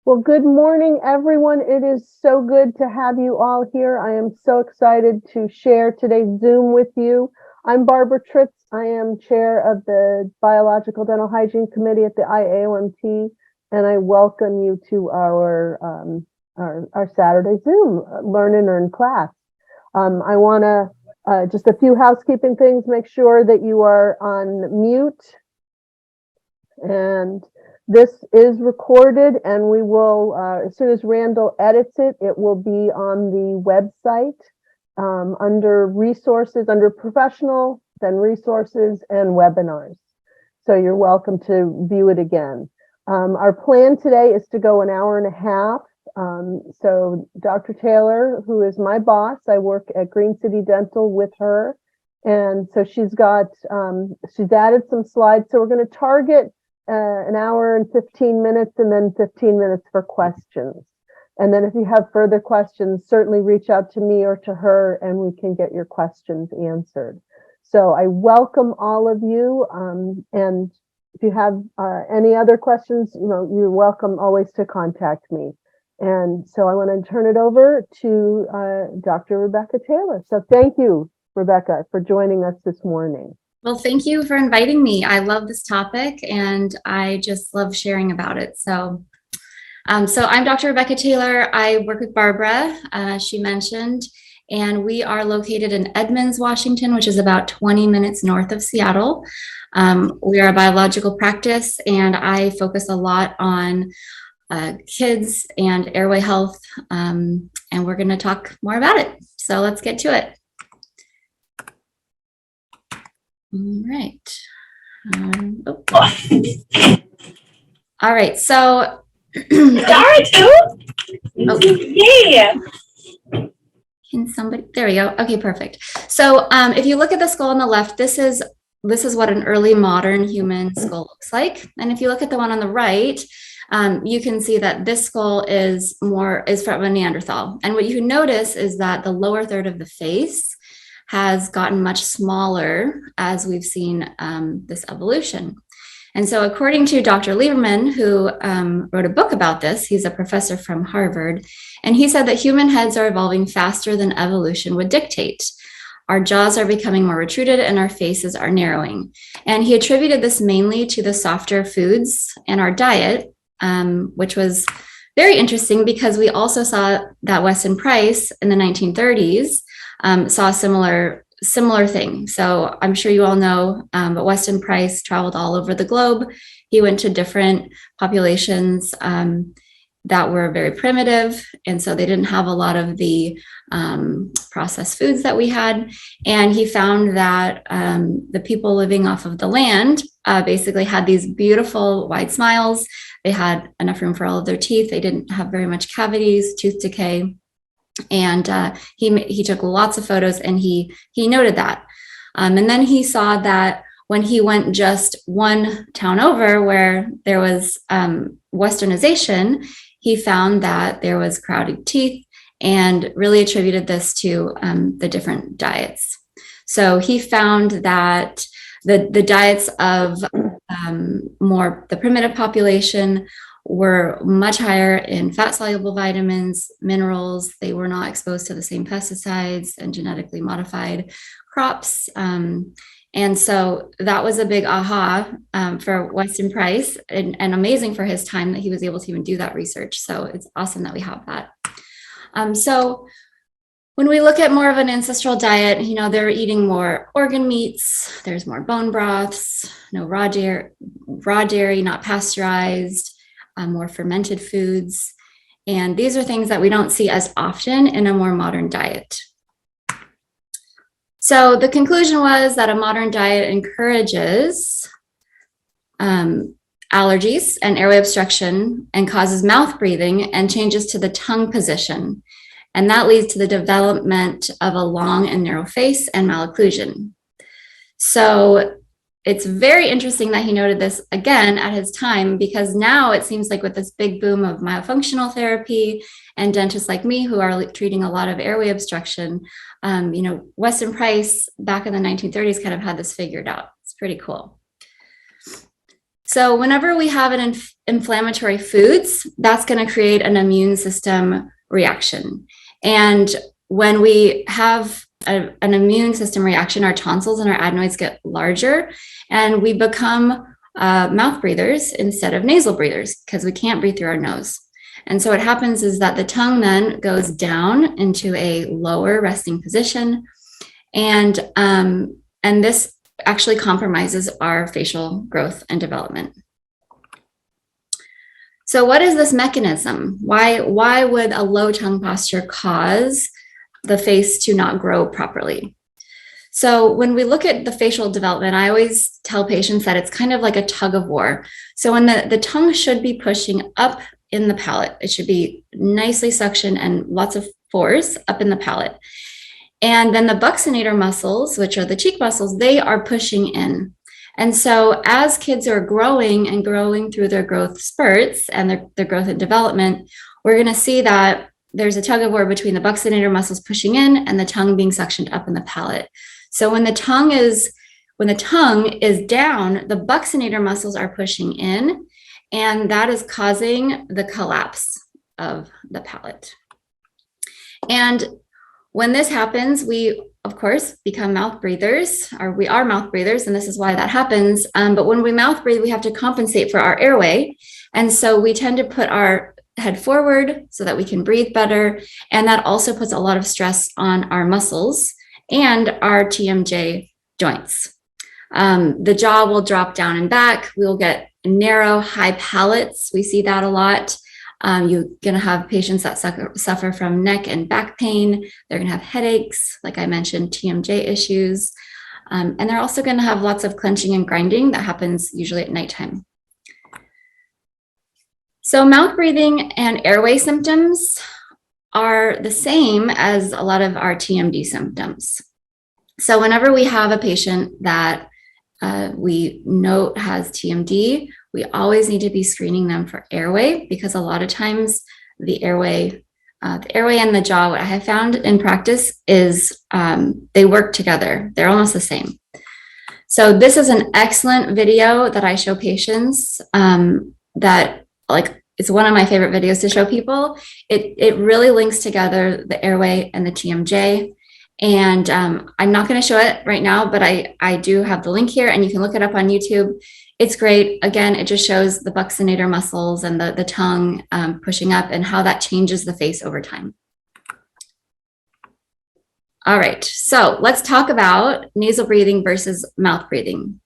Well, good morning, everyone. It is so good to have you all here. I am so excited to share today's Zoom with you. I'm Barbara Tritz. I am chair of the Biological Dental Hygiene Committee at the IAOMT, and I welcome you to our Saturday Zoom Learn and Earn class. I want to just a few housekeeping things. Make sure that you are on mute, and this is recorded, and we will, as soon as Randall edits it, it will be on the website under resources, under professional, then resources and webinars. So you're welcome to view it again. Our plan today is to go an hour and a half. So Dr. Taylor, who is my boss, I work at Green City Dental with her. And so she's added some slides. So we're going to target an hour and 15 minutes and then 15 minutes for questions. And then if you have further questions, certainly reach out to me or to her and we can get your questions answered. So I welcome all of you. And if you have any other questions, you're welcome always to contact me. And so I want to turn it over to Dr. Rebecca Taylor. So thank you, Rebecca, for joining us this morning. Well, thank you for inviting me. I love this topic and I just love sharing about it. So I'm Dr. Rebecca Taylor. I work with Barbara, she mentioned, and we are located in Edmonds, Washington, which is about 20 minutes north of Seattle. We are a biological practice and I focus a lot on kids and airway health, and we're going to talk more about it. So let's get to it. All right. All right. So. Yeah. Can somebody? There we go. Okay, perfect. So if you look at the skull on the left, this is what an early modern human skull looks like. And if you look at the one on the right, you can see that this skull is from a Neanderthal. And what you can notice is that the lower third of the face has gotten much smaller as we've seen this evolution. And so according to Dr. Lieberman, who wrote a book about this, he's a professor from Harvard, and he said that human heads are evolving faster than evolution would dictate. Our jaws are becoming more retruded and our faces are narrowing. And he attributed this mainly to the softer foods and our diet, which was very interesting because we also saw that Weston Price in the 1930s saw a similar thing. So I'm sure you all know, but Weston Price traveled all over the globe. He went to different populations that were very primitive. And so they didn't have a lot of the processed foods that we had. And he found that the people living off of the land basically had these beautiful wide smiles. They had enough room for all of their teeth. They didn't have very much cavities, tooth decay. And he took lots of photos and he noted that. And then he saw that when he went just one town over where there was westernization, he found that there was crowded teeth and really attributed this to the different diets. So he found that the diets of the primitive population were much higher in fat-soluble vitamins, minerals. They were not exposed to the same pesticides and genetically modified crops. And so that was a big aha for Weston Price, and amazing for his time that he was able to even do that research. So it's awesome that we have that. So when we look at more of an ancestral diet, they're eating more organ meats, there's more bone broths, no raw dairy, not pasteurized, more fermented foods. And these are things that we don't see as often in a more modern diet. So the conclusion was that a modern diet encourages allergies and airway obstruction and causes mouth breathing and changes to the tongue position. And that leads to the development of a long and narrow face and malocclusion. So it's very interesting that he noted this again at his time, because now it seems like with this big boom of myofunctional therapy and dentists like me who are treating a lot of airway obstruction, Weston Price back in the 1930s kind of had this figured out. It's pretty cool. So whenever we have an inflammatory foods, that's going to create an immune system reaction. And when we have an immune system reaction, our tonsils and our adenoids get larger, and we become mouth breathers instead of nasal breathers because we can't breathe through our nose. And so what happens is that the tongue then goes down into a lower resting position, and this actually compromises our facial growth and development. So what is this mechanism? Why would a low tongue posture cause the face to not grow properly? So when we look at the facial development, I always tell patients that it's kind of like a tug of war. So when the tongue should be pushing up in the palate, it should be nicely suctioned and lots of force up in the palate. And then the buccinator muscles, which are the cheek muscles, they are pushing in. And so as kids are growing and growing through their growth spurts and their growth and development, we're going to see that there's a tug of war between the buccinator muscles pushing in and the tongue being suctioned up in the palate. So when the tongue is down, the buccinator muscles are pushing in, and that is causing the collapse of the palate. And when this happens, we, of course, become mouth breathers, or we are mouth breathers, and this is why that happens. But when we mouth breathe, we have to compensate for our airway. And so we tend to put our head forward so that we can breathe better. And that also puts a lot of stress on our muscles and our TMJ joints. The jaw will drop down and back. We'll get narrow, high palates. We see that a lot. You're going to have patients that suffer from neck and back pain. They're going to have headaches, like I mentioned, TMJ issues. And they're also going to have lots of clenching and grinding that happens usually at nighttime. So mouth breathing and airway symptoms are the same as a lot of our TMD symptoms. So whenever we have a patient that we note has TMD, we always need to be screening them for airway, because a lot of times the airway and the jaw, what I have found in practice is they work together. They're almost the same. So this is an excellent video that I show patients that, like, it's one of my favorite videos to show people. It really links together the airway and the TMJ. And I'm not going to show it right now, but I do have the link here, and you can look it up on YouTube. It's great. Again, it just shows the buccinator muscles and the tongue pushing up and how that changes the face over time. All right, so let's talk about nasal breathing versus mouth breathing.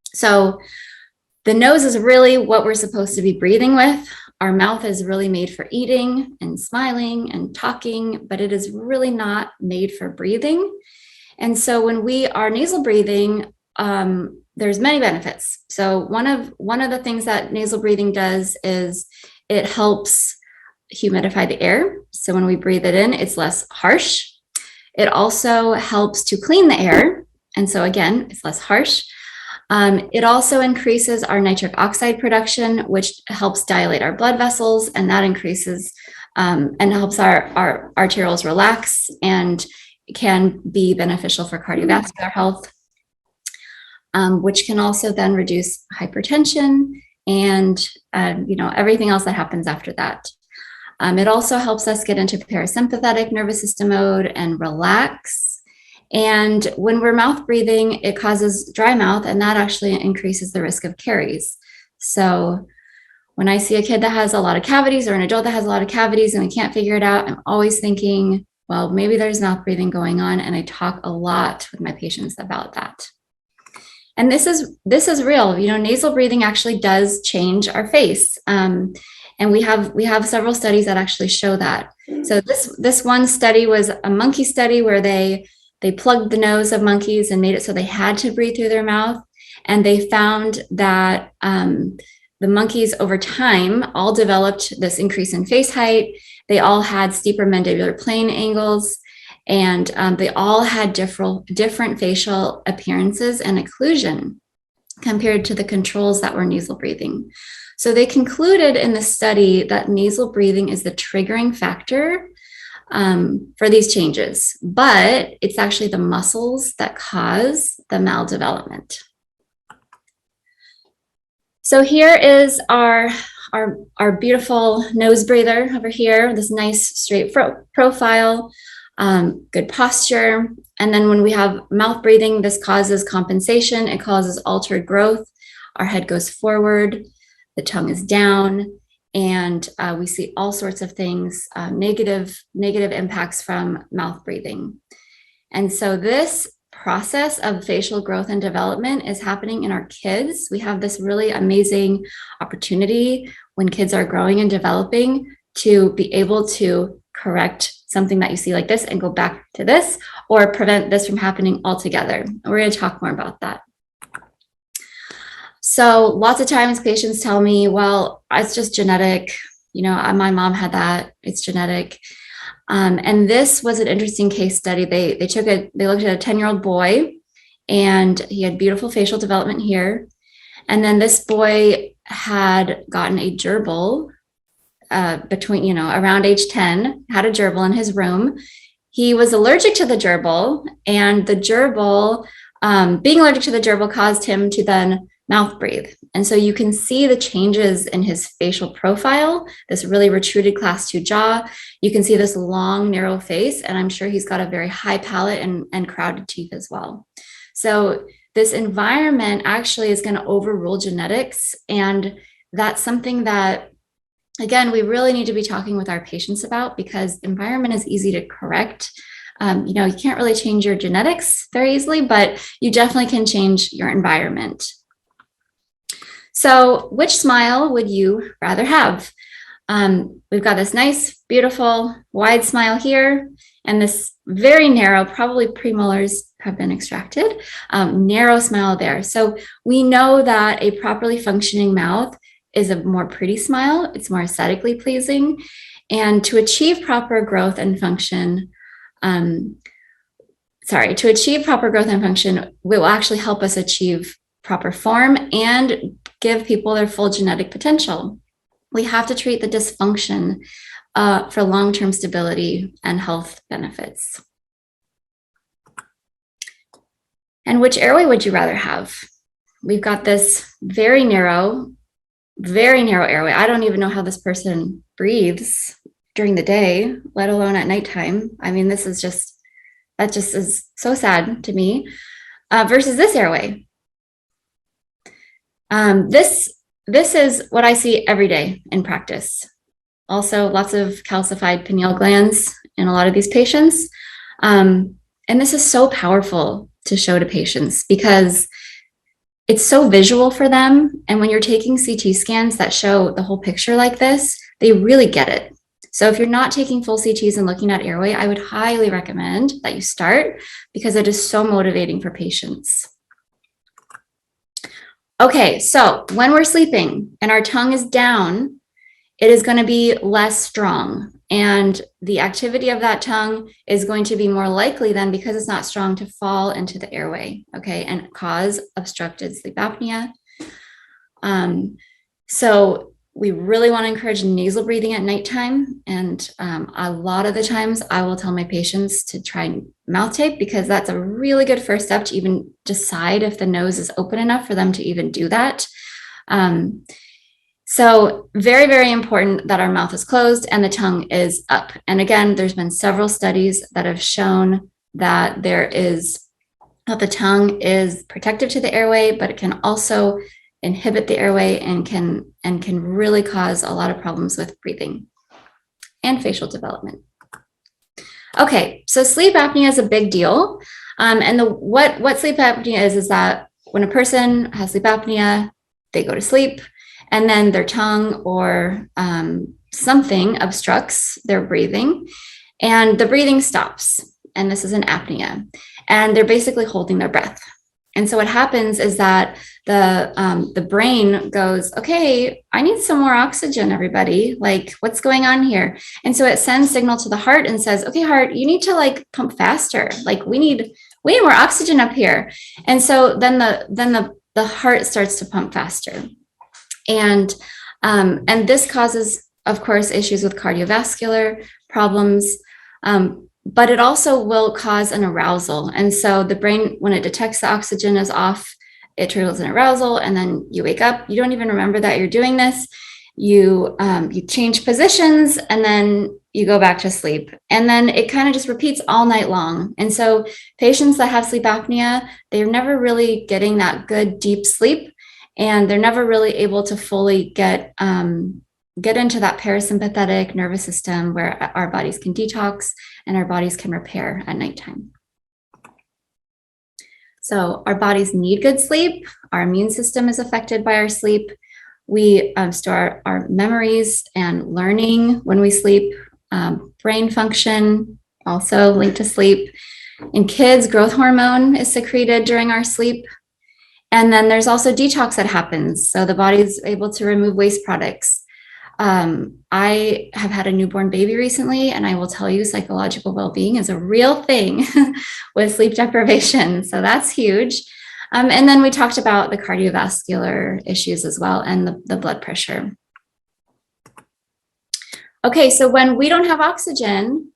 So the nose is really what we're supposed to be breathing with. Our mouth is really made for eating and smiling and talking, but it is really not made for breathing. And so when we are nasal breathing, there's many benefits. So one of the things that nasal breathing does is it helps humidify the air. So when we breathe it in, it's less harsh. It also helps to clean the air. And so again, it's less harsh. It also increases our nitric oxide production, which helps dilate our blood vessels, and that increases and helps our arterioles relax and can be beneficial for cardiovascular health, which can also then reduce hypertension and everything else that happens after that. It also helps us get into parasympathetic nervous system mode and relax. And when we're mouth breathing, it causes dry mouth, and that actually increases the risk of caries. So when I see a kid that has a lot of cavities or an adult that has a lot of cavities and we can't figure it out, I'm always thinking, well, maybe there's mouth breathing going on. And I talk a lot with my patients about that. And this is real. Nasal breathing actually does change our face. And we have several studies that actually show that. So this one study was a monkey study where they plugged the nose of monkeys and made it so they had to breathe through their mouth. And they found that the monkeys over time all developed this increase in face height. They all had steeper mandibular plane angles, and they all had different facial appearances and occlusion compared to the controls that were nasal breathing. So they concluded in the study that nasal breathing is the triggering factor for these changes, but it's actually the muscles that cause the maldevelopment. So here is our beautiful nose breather over here, this nice straight profile, good posture. And then when we have mouth breathing, this causes compensation. It causes altered growth. Our head goes forward, the tongue is down, and we see all sorts of things, negative impacts from mouth breathing. And so this process of facial growth and development is happening in our kids. We have this really amazing opportunity when kids are growing and developing to be able to correct something that you see like this and go back to this, or prevent this from happening altogether. We're going to talk more about that. So lots of times patients tell me, well, it's just genetic. You know, my mom had that, it's genetic. And this was an interesting case study. They looked at a 10-year-old boy, and he had beautiful facial development here. And then this boy had gotten a gerbil around age 10, had a gerbil in his room. He was allergic to the gerbil, and the gerbil, being allergic to the gerbil caused him to then mouth breathe. And so you can see the changes in his facial profile, this really retruded class 2 jaw. You can see this long, narrow face, and I'm sure he's got a very high palate and crowded teeth as well. So this environment actually is going to overrule genetics. And that's something that, again, we really need to be talking with our patients about, because environment is easy to correct. You can't really change your genetics very easily, but you definitely can change your environment. So which smile would you rather have? We've got this nice, beautiful, wide smile here, and this very narrow, probably premolars have been extracted, narrow smile there. So we know that a properly functioning mouth is a more pretty smile. It's more aesthetically pleasing. And to achieve proper growth and function, will actually help us achieve proper form and give people their full genetic potential. We have to treat the dysfunction for long-term stability and health benefits. And which airway would you rather have? We've got this very narrow airway. I don't even know how this person breathes during the day, let alone at nighttime. I mean, that just is so sad to me, versus this airway. This is what I see every day in practice. Also, lots of calcified pineal glands in a lot of these patients. And this is so powerful to show to patients because it's so visual for them. And when you're taking CT scans that show the whole picture like this, they really get it. So if you're not taking full CTs and looking at airway, I would highly recommend that you start, because it is so motivating for patients. Okay, so when we're sleeping and our tongue is down, it is going to be less strong. And the activity of that tongue is going to be more likely then, because it's not strong, to fall into the airway, okay, and cause obstructed sleep apnea. So we really want to encourage nasal breathing at nighttime. And a lot of the times I will tell my patients to try mouth tape, because that's a really good first step to even decide if the nose is open enough for them to even do that. So very, very important that our mouth is closed and the tongue is up. And again, there's been several studies that have shown that the tongue is protective to the airway, but it can also inhibit the airway and can really cause a lot of problems with breathing and facial development. Okay, so sleep apnea is a big deal. And what sleep apnea is that when a person has sleep apnea, they go to sleep, and then their tongue or something obstructs their breathing, and the breathing stops. And this is an apnea, and they're basically holding their breath. And so what happens is that the brain goes, okay, I need some more oxygen, everybody. Like, what's going on here? And so it sends signal to the heart and says, okay, heart, you need to pump faster. Like, we need more oxygen up here. And so then the heart starts to pump faster. And this causes, of course, issues with cardiovascular problems, but it also will cause an arousal. And so the brain, when it detects the oxygen is off, it triggers an arousal, and then you wake up. You don't even remember that you're doing this. You change positions, and then you go back to sleep. And then it kind of just repeats all night long. And so patients that have sleep apnea, they're never really getting that good deep sleep, and they're never really able to fully get into that parasympathetic nervous system where our bodies can detox and our bodies can repair at nighttime. So our bodies need good sleep. Our immune system is affected by our sleep. We store our memories and learning when we sleep. Brain function also linked to sleep. In kids, growth hormone is secreted during our sleep. And then there's also detox that happens. So the body is able to remove waste products. I have had a newborn baby recently, and I will tell you psychological well-being is a real thing with sleep deprivation. So that's huge. And then we talked about the cardiovascular issues as well, and the blood pressure. Okay, so when we don't have oxygen,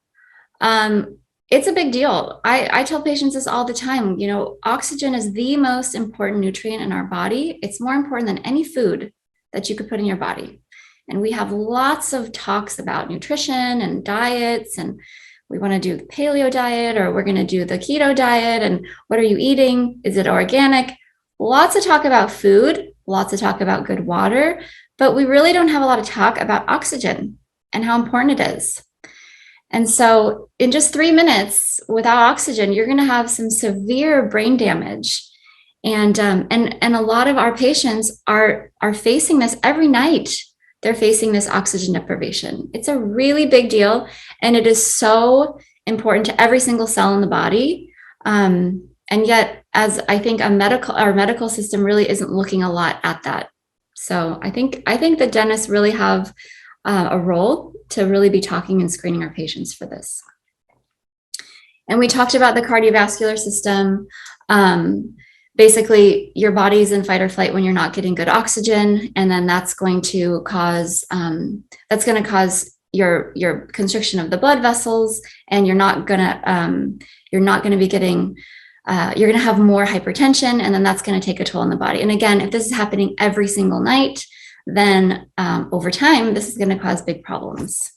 it's a big deal. I tell patients this all the time. You know, oxygen is the most important nutrient in our body. It's more important than any food that you could put in your body. And we have lots of talks about nutrition and diets, and we want to do the paleo diet, or we're going to do the keto diet, and what are you eating? Is it organic? Lots of talk about food, lots of talk about good water, but we really don't have a lot of talk about oxygen and how important it is. And so in just 3 minutes without oxygen, you're going to have some severe brain damage. And a lot of our patients are facing this every night. They're facing this oxygen deprivation. It's a really big deal, and it is so important to every single cell in the body. And yet, as I think our medical system really isn't looking a lot at that. So I think the dentists really have a role to really be talking and screening our patients for this. And we talked about the cardiovascular system. Basically, your body's in fight or flight when you're not getting good oxygen, and then that's going to cause your constriction of the blood vessels, and you're going to have more hypertension, and then that's going to take a toll on the body. And again, if this is happening every single night, then over time, this is going to cause big problems.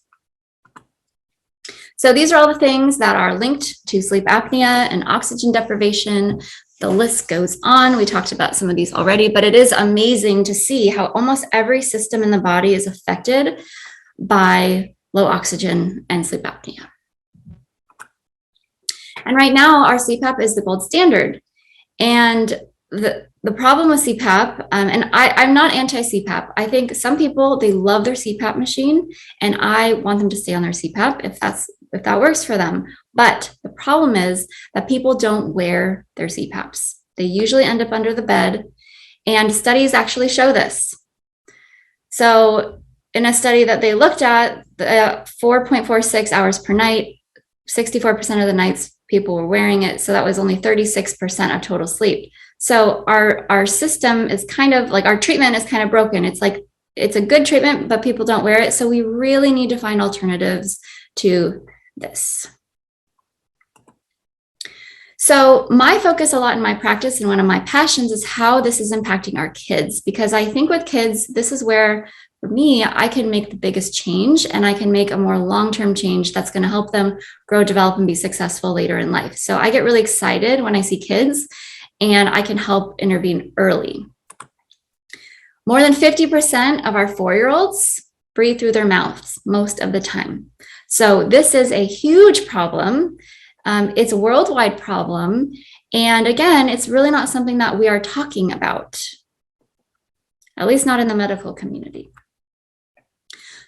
So these are all the things that are linked to sleep apnea and oxygen deprivation. The list goes on. We talked about some of these already, but it is amazing to see how almost every system in the body is affected by low oxygen and sleep apnea. And right now, our CPAP is the gold standard. And the problem with CPAP, and I'm not anti-CPAP. I think some people, they love their CPAP machine, and I want them to stay on their CPAP if that works for them. But the problem is that people don't wear their CPAPs. They usually end up under the bed, and studies actually show this. So in a study that they looked at, 4.46 hours per night, 64% of the nights people were wearing it. So that was only 36% of total sleep. So our system is kind of like, our treatment is kind of broken. It's like, it's a good treatment, but people don't wear it. So we really need to find alternatives to this. So my focus a lot in my practice, and one of my passions, is how this is impacting our kids, because I think with kids, this is where, for me, I can make the biggest change, and I can make a more long-term change that's going to help them grow, develop, and be successful later in life. So I get really excited when I see kids, and I can help intervene early. More than 50% of our 4-year-olds breathe through their mouths most of the time. So this is a huge problem. It's a worldwide problem. And again, it's really not something that we are talking about, at least not in the medical community.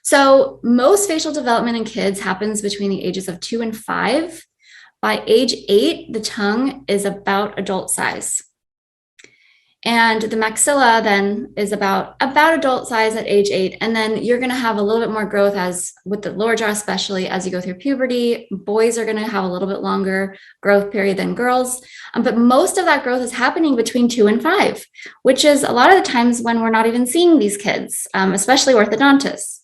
So most facial development in kids happens between the ages of 2 and 5. By age 8, the tongue is about adult size. And the maxilla then is about adult size at age 8. And then you're going to have a little bit more growth, as with the lower jaw, especially as you go through puberty. Boys are going to have a little bit longer growth period than girls. But most of that growth is happening between 2 and 5, which is a lot of the times when we're not even seeing these kids, especially orthodontists.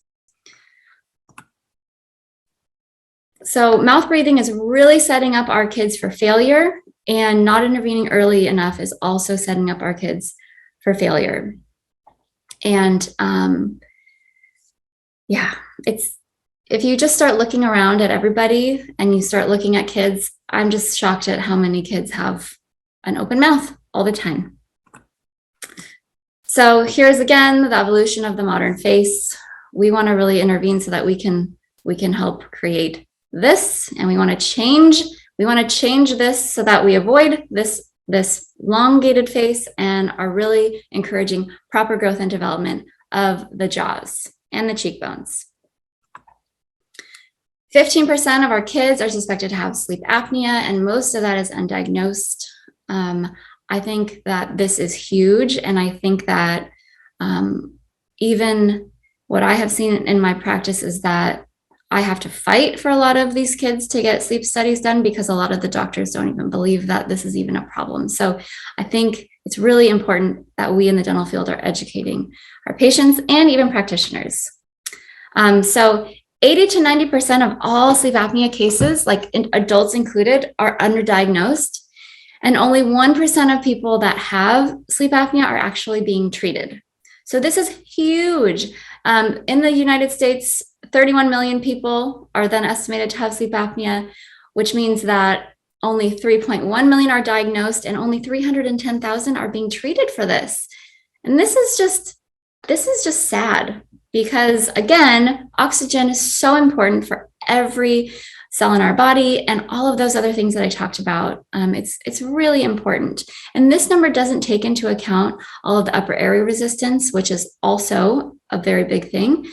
So mouth breathing is really setting up our kids for failure. And not intervening early enough is also setting up our kids for failure. And if you just start looking around at everybody and you start looking at kids, I'm just shocked at how many kids have an open mouth all the time. So here's again the evolution of the modern face. We want to really intervene so that we can help create this, and we want to change this so that we avoid this elongated face and are really encouraging proper growth and development of the jaws and the cheekbones. 15% of our kids are suspected to have sleep apnea, and most of that is undiagnosed. I think that this is huge, and I think that even what I have seen in my practice is that I have to fight for a lot of these kids to get sleep studies done because a lot of the doctors don't even believe that this is even a problem. So I think it's really important that we in the dental field are educating our patients and even practitioners. So 80 to 90% of all sleep apnea cases, like adults included, are underdiagnosed. And only 1% of people that have sleep apnea are actually being treated. So this is huge. In the United States, 31 million people are then estimated to have sleep apnea, which means that only 3.1 million are diagnosed and only 310,000 are being treated for this. And this is just sad because, again, oxygen is so important for every cell in our body and all of those other things that I talked about. It's really important. And this number doesn't take into account all of the upper airway resistance, which is also a very big thing,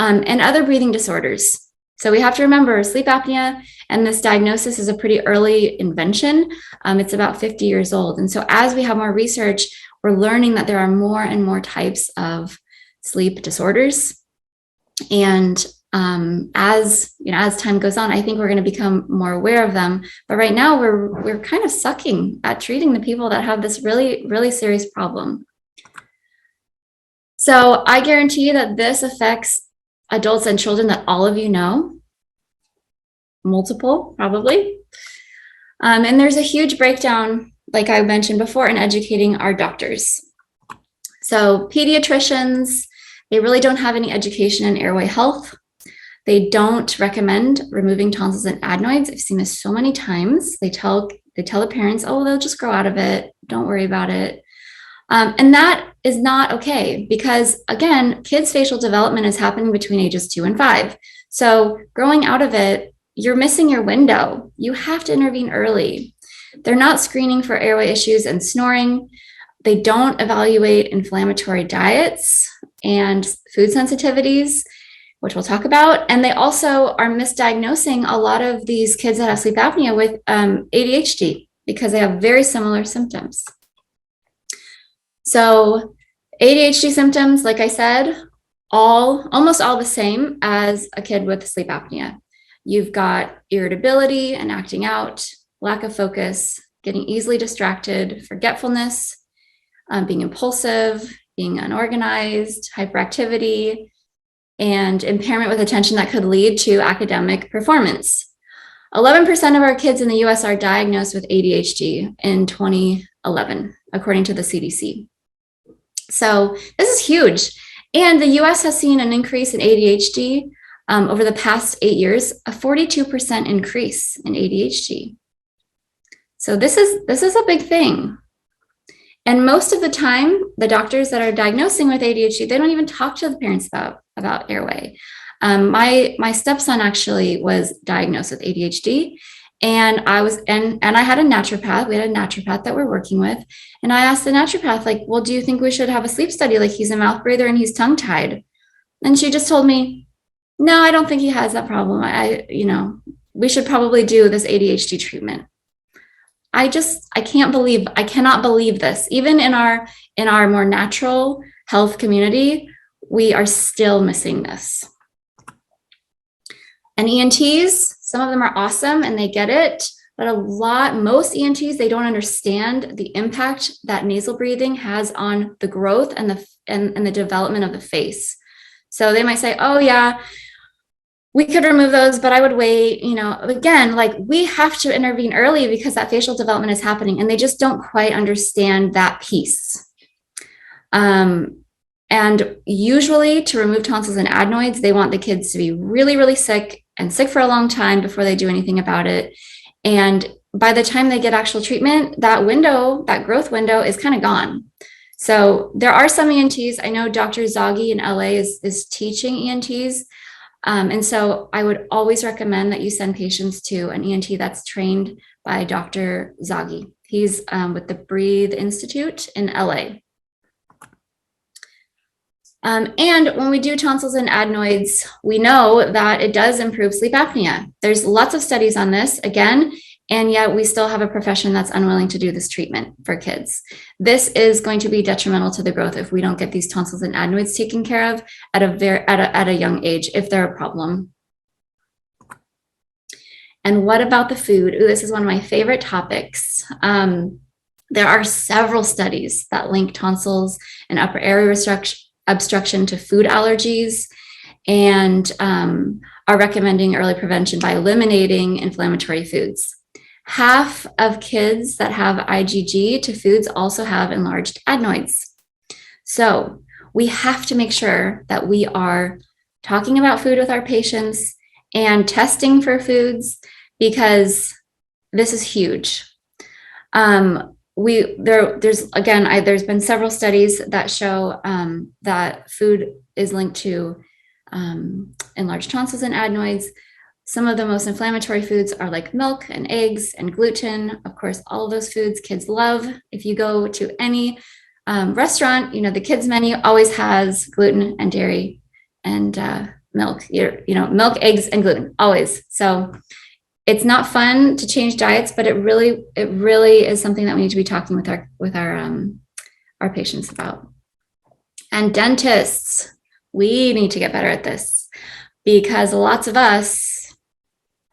and other breathing disorders. So we have to remember sleep apnea and this diagnosis is a pretty early invention. It's about 50 years old. And so as we have more research, we're learning that there are more and more types of sleep disorders. And as time goes on, I think we're going to become more aware of them. But right now we're kind of sucking at treating the people that have this really, really serious problem. So I guarantee that this affects adults and children that all of you know, multiple probably. And there's a huge breakdown, like I mentioned before, in educating our doctors. So pediatricians, they really don't have any education in airway health. They don't recommend removing tonsils and adenoids. I've seen this so many times. They tell the parents, oh, they'll just grow out of it. Don't worry about it. And that is not okay because, again, kids' facial development is happening between ages 2 and 5. So growing out of it, you're missing your window. You have to intervene early. They're not screening for airway issues and snoring. They don't evaluate inflammatory diets and food sensitivities, which we'll talk about. And they also are misdiagnosing a lot of these kids that have sleep apnea with ADHD because they have very similar symptoms. So ADHD symptoms, like I said, almost all the same as a kid with sleep apnea. You've got irritability and acting out, lack of focus, getting easily distracted, forgetfulness, being impulsive, being unorganized, hyperactivity, and impairment with attention that could lead to academic performance. 11% of our kids in the US are diagnosed with ADHD in 2011, according to the CDC. So this is huge. And the US has seen an increase in ADHD over the past 8 years, a 42% increase in ADHD. So this is a big thing. And most of the time, the doctors that are diagnosing with ADHD, they don't even talk to the parents about airway. My stepson actually was diagnosed with ADHD, and I had a naturopath. We had a naturopath that we're working with, and I asked the naturopath, like, well, do you think we should have a sleep study? Like, he's a mouth breather and he's tongue tied, and she just told me, no, I don't think he has that problem. We should probably do this ADHD treatment. I cannot believe this. Even in our more natural health community, we are still missing this. And ENTs, some of them are awesome and they get it, but most ENTs, they don't understand the impact that nasal breathing has on the growth and the development of the face. So they might say, oh yeah, we could remove those, but I would wait, you know, again, like we have to intervene early because that facial development is happening and they just don't quite understand that piece. And usually to remove tonsils and adenoids, they want the kids to be really, really sick and sick for a long time before they do anything about it. And by the time they get actual treatment, that window, that growth window is kind of gone. So there are some ENTs. I know Dr. Zaghi in LA is teaching ENTs. And so I would always recommend that you send patients to an ENT that's trained by Dr. Zaghi. He's with the Breathe Institute in LA. And when we do tonsils and adenoids, we know that it does improve sleep apnea. There's lots of studies on this, again, and yet we still have a profession that's unwilling to do this treatment for kids. This is going to be detrimental to the growth if we don't get these tonsils and adenoids taken care of at a young age, if they're a problem. And what about the food? Ooh, this is one of my favorite topics. There are several studies that link tonsils and upper airway obstruction to food allergies, and are recommending early prevention by eliminating inflammatory foods. Half of kids that have IgG to foods also have enlarged adenoids. So we have to make sure that we are talking about food with our patients and testing for foods, because this is huge. There's been several studies that show that food is linked to enlarged tonsils and adenoids. Some of the most inflammatory foods are like milk and eggs and gluten. Of course, all of those foods kids love. If you go to any restaurant, you know, the kids menu always has gluten and dairy and milk, milk, eggs, and gluten, always. So it's not fun to change diets, but it really is something that we need to be talking with our patients about. And dentists, we need to get better at this, because lots of us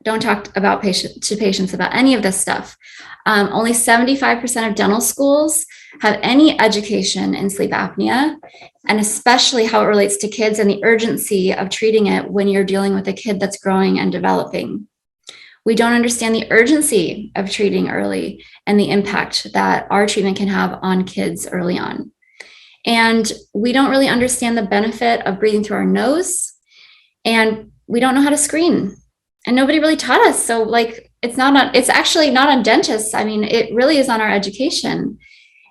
don't talk about patients about any of this stuff. Only 75% of dental schools have any education in sleep apnea, and especially how it relates to kids and the urgency of treating it when you're dealing with a kid that's growing and developing. We don't understand the urgency of treating early and the impact that our treatment can have on kids early on. And we don't really understand the benefit of breathing through our nose, and we don't know how to screen. And nobody really taught us. So like, it's actually not on dentists. I mean, it really is on our education.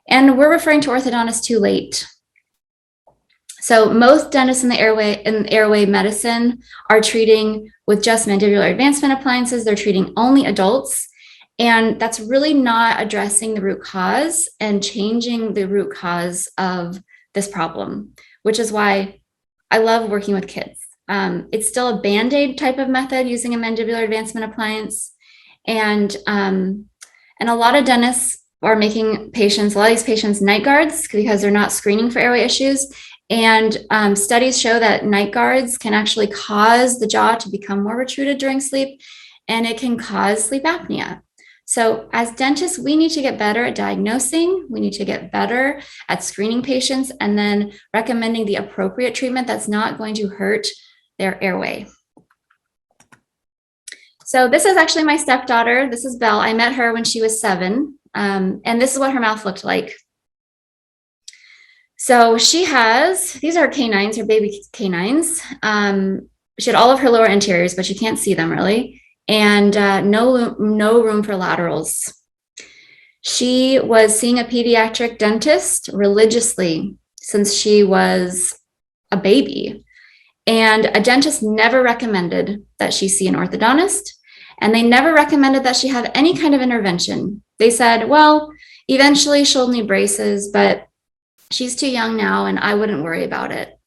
And we're referring to orthodontists too late. So most dentists in airway medicine are treating with just mandibular advancement appliances. They're treating only adults. And that's really not addressing the root cause and changing the root cause of this problem, which is why I love working with kids. It's still a Band-Aid type of method using a mandibular advancement appliance. And a lot of dentists are making a lot of these patients night guards because they're not screening for airway issues. And studies show that night guards can actually cause the jaw to become more protruded during sleep, and it can cause sleep apnea. So as dentists, we need to get better at diagnosing. We need to get better at screening patients and then recommending the appropriate treatment that's not going to hurt their airway. So this is actually my stepdaughter. This is Belle. I met her when she was 7. And this is what her mouth looked like. So she has, these are canines, her baby canines. She had all of her lower anteriors, but you can't see them really. And no room for laterals. She was seeing a pediatric dentist religiously since she was a baby. And a dentist never recommended that she see an orthodontist. And they never recommended that she have any kind of intervention. They said, well, eventually she'll need braces, but she's too young now and I wouldn't worry about it.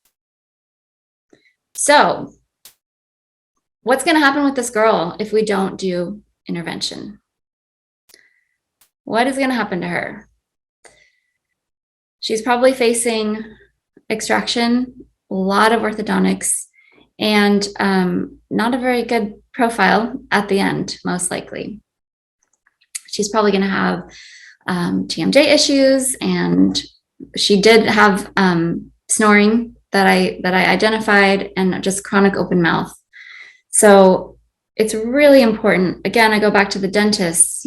So what's going to happen with this girl if we don't do intervention? What is going to happen to her? She's probably facing extraction, a lot of orthodontics, and not a very good profile at the end, most likely. She's probably going to have TMJ issues, and she did have snoring that I identified, and just chronic open mouth. So it's really important. Again, I go back to the dentists,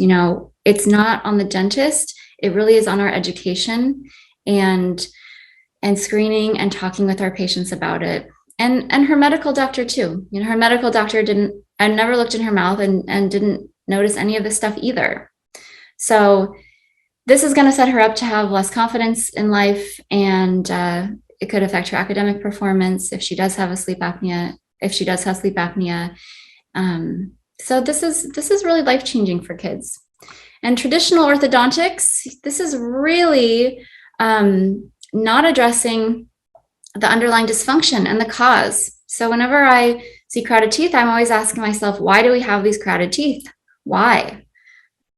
it's not on the dentist. It really is on our education and screening and talking with our patients about it. And her medical doctor too. Her medical doctor I never looked in her mouth and didn't notice any of this stuff either. So this is going to set her up to have less confidence in life, and it could affect her academic performance if she does have sleep apnea. So this is really life-changing for kids. And traditional orthodontics, this is really not addressing the underlying dysfunction and the cause. So whenever I see crowded teeth, I'm always asking myself, why do we have these crowded teeth? Why?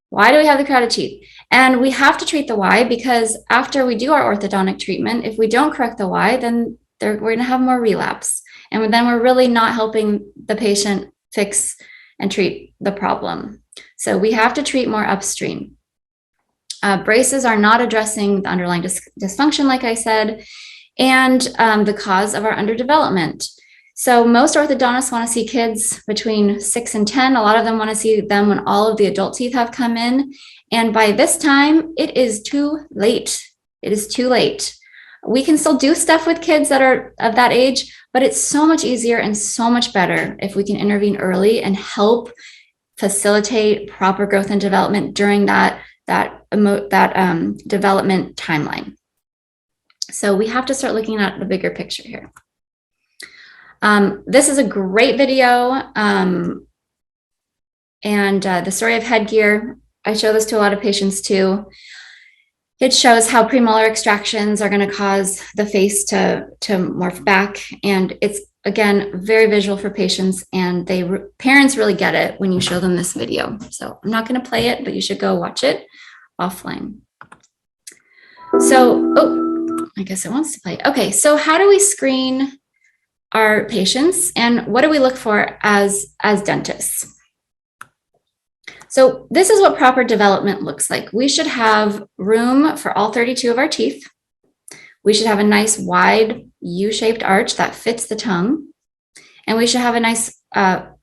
Why do we have the crowded teeth? And we have to treat the why, because after we do our orthodontic treatment, if we don't correct the why, then we're going to have more relapse. And then we're really not helping the patient fix and treat the problem. So we have to treat more upstream. Braces are not addressing the underlying dysfunction, like I said, and the cause of our underdevelopment. So most orthodontists want to see kids between 6 and 10. A lot of them want to see them when all of the adult teeth have come in. And by this time, it is too late. It is too late. We can still do stuff with kids that are of that age, but it's so much easier and so much better if we can intervene early and help facilitate proper growth and development during that development timeline. So we have to start looking at the bigger picture here. This is a great video. The story of headgear, I show this to a lot of patients too. It shows how premolar extractions are going to cause the face to morph back. And it's, again, very visual for patients, and parents really get it when you show them this video. So I'm not going to play it, but you should go watch it offline. So, I guess it wants to play. Okay, so how do we screen our patients, and what do we look for as dentists? So this is what proper development looks like. We should have room for all 32 of our teeth. We should have a nice wide U-shaped arch that fits the tongue. And we should have a nice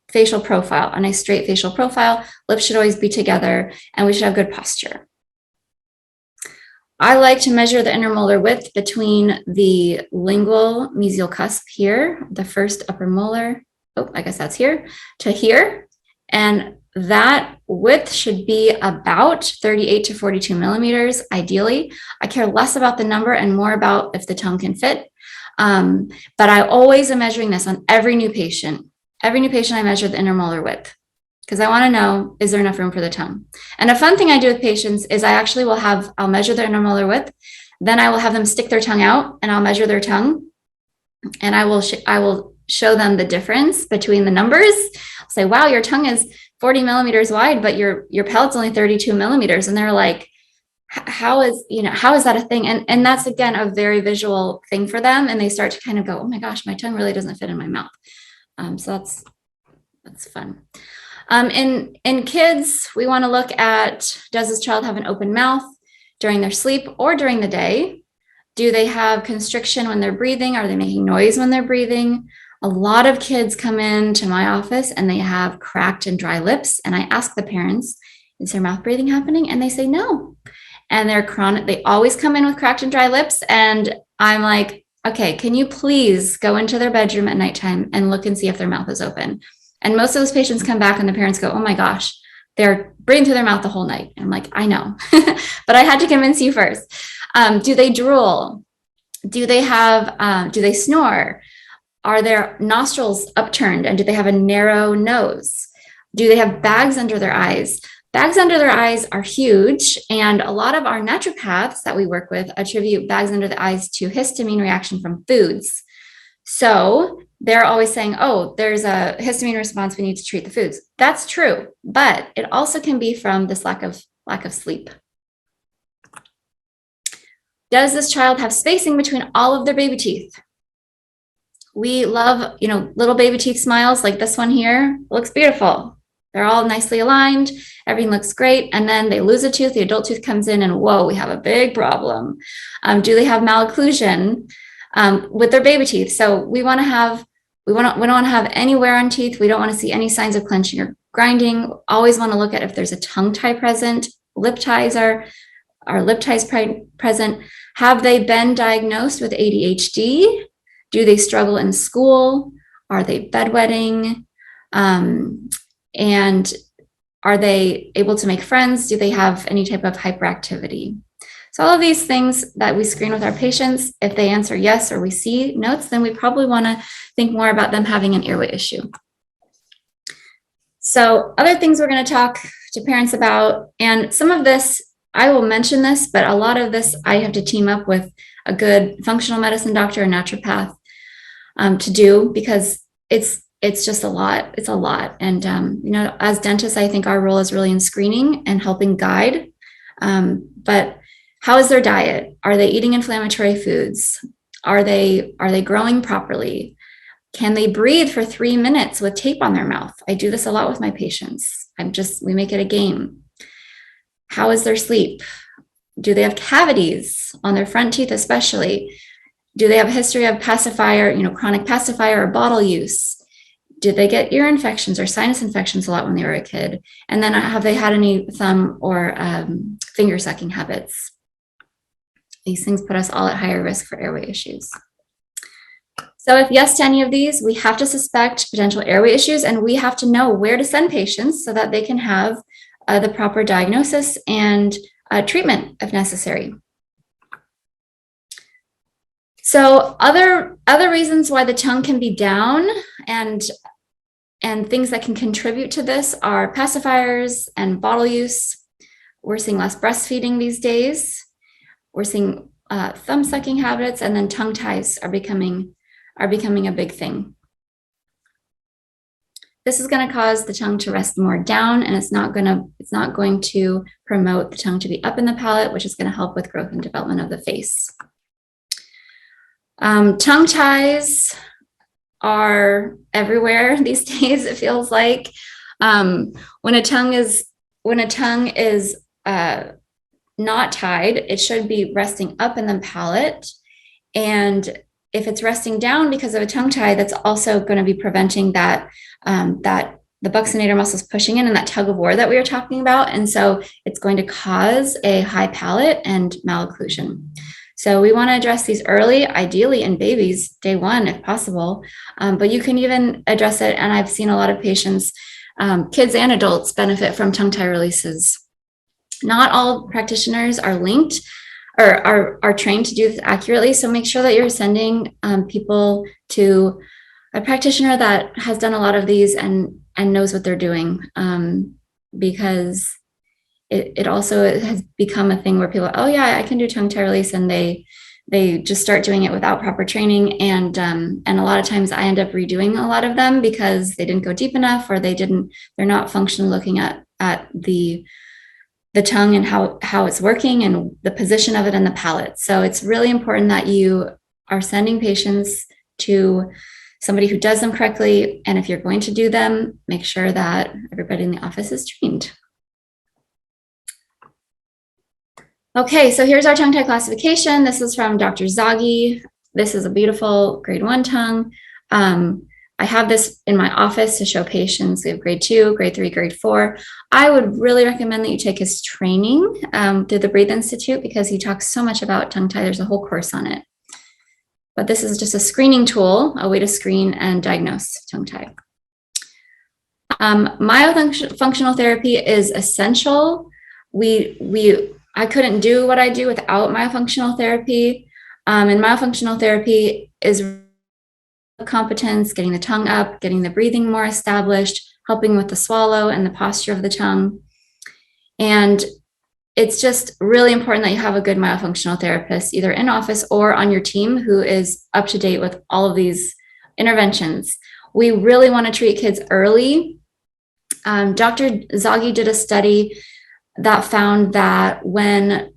facial profile, a nice straight facial profile. Lips should always be together, and we should have good posture. I like to measure the intermolar width between the lingual mesial cusp here, the first upper molar, I guess that's here, to here. And that width should be about 38 to 42 millimeters, ideally. I care less about the number and more about if the tongue can fit. But I always am measuring this on every new patient. Every new patient, I measure the intermolar width because I want to know, is there enough room for the tongue? And a fun thing I do with patients is I'll measure their intermolar width. Then I will have them stick their tongue out and I'll measure their tongue. And I will show them the difference between the numbers. I'll say, wow, your tongue is 40 millimeters wide, but your palate's only 32 millimeters. And they're like, how is that a thing? And that's, again, a very visual thing for them. And they start to kind of go, oh my gosh, my tongue really doesn't fit in my mouth. So that's fun. In kids, we want to look at, does this child have an open mouth during their sleep or during the day? Do they have constriction when they're breathing? Are they making noise when they're breathing? A lot of kids come into my office and they have cracked and dry lips. And I ask the parents, is their mouth breathing happening? And they say no. And they're chronic. They always come in with cracked and dry lips. And I'm like, okay, can you please go into their bedroom at nighttime and look and see if their mouth is open? And most of those patients come back and the parents go, oh my gosh, they're breathing through their mouth the whole night. And I'm like, I know, but I had to convince you first. Do they drool? Do they snore? Are their nostrils upturned? And do they have a narrow nose? Do they have bags under their eyes? Bags under their eyes are huge. And a lot of our naturopaths that we work with attribute bags under the eyes to histamine reaction from foods. So they're always saying, oh, there's a histamine response, we need to treat the foods. That's true, but it also can be from this lack of sleep. Does this child have spacing between all of their baby teeth? We love, little baby teeth smiles like this one here. Looks beautiful. They're all nicely aligned. Everything looks great. And then they lose a tooth. The adult tooth comes in and whoa, we have a big problem. Do they have malocclusion with their baby teeth? So we want to have We don't want to have any wear on teeth. We don't want to see any signs of clenching or grinding. Always want to look at if there's a tongue tie present, lip ties are lip ties present. Have they been diagnosed with ADHD? Do they struggle in school? Are they bedwetting? And are they able to make friends? Do they have any type of hyperactivity? So all of these things that we screen with our patients, if they answer yes or we see notes, then we probably want to think more about them having an airway issue. So other things we're going to talk to parents about, and some of this, I will mention this, but a lot of this I have to team up with a good functional medicine doctor or naturopath to do, because it's just a lot. It's a lot. And, as dentists, I think our role is really in screening and helping guide. But how is their diet? Are they eating inflammatory foods? Are they growing properly? Can they breathe for 3 minutes with tape on their mouth? I do this a lot with my patients. We make it a game. How is their sleep? Do they have cavities on their front teeth especially? Do they have a history of pacifier, chronic pacifier or bottle use? Did they get ear infections or sinus infections a lot when they were a kid? And then have they had any thumb or finger sucking habits? These things put us all at higher risk for airway issues. So if yes to any of these, we have to suspect potential airway issues, and we have to know where to send patients so that they can have the proper diagnosis and treatment if necessary. So other reasons why the tongue can be down and things that can contribute to this are pacifiers and bottle use. We're seeing less breastfeeding these days. We're seeing thumb sucking habits, and then tongue ties are becoming a big thing. This is going to cause the tongue to rest more down, and it's not going to promote the tongue to be up in the palate, which is going to help with growth and development of the face. Tongue ties are everywhere these days. It feels like when a tongue is not tied, it should be resting up in the palate. And if it's resting down because of a tongue tie, that's also going to be preventing that the buccinator muscles pushing in and that tug of war that we were talking about. And so it's going to cause a high palate and malocclusion. So we want to address these early, ideally in babies, day 1 if possible, but you can even address it. And I've seen a lot of patients, kids and adults, benefit from tongue tie releases. Not all practitioners are linked or are trained to do this accurately. So make sure that you're sending people to a practitioner that has done a lot of these and knows what they're doing, because it also has become a thing where people, oh yeah, I can do tongue tie release, and they just start doing it without proper training, and a lot of times I end up redoing a lot of them because they didn't go deep enough, or they're not functionally looking at the tongue and how it's working and the position of it in the palate. So it's really important that you are sending patients to somebody who does them correctly. And if you're going to do them, make sure that everybody in the office is trained. Okay, so here's our tongue tie classification. This is from Dr. Zaghi. This is a beautiful grade 1 tongue. I have this in my office to show patients. We have grade 2, grade 3, grade 4. I would really recommend that you take his training through the Breathe Institute, because he talks so much about tongue tie. There's a whole course on it. But this is just a screening tool, a way to screen and diagnose tongue tie. Myofunctional therapy is essential. I couldn't do what I do without myofunctional therapy. And myofunctional therapy is competence, getting the tongue up, getting the breathing more established, helping with the swallow and the posture of the tongue. And it's just really important that you have a good myofunctional therapist, either in office or on your team, who is up to date with all of these interventions. We really want to treat kids early. Dr. Zaghi did a study that found that when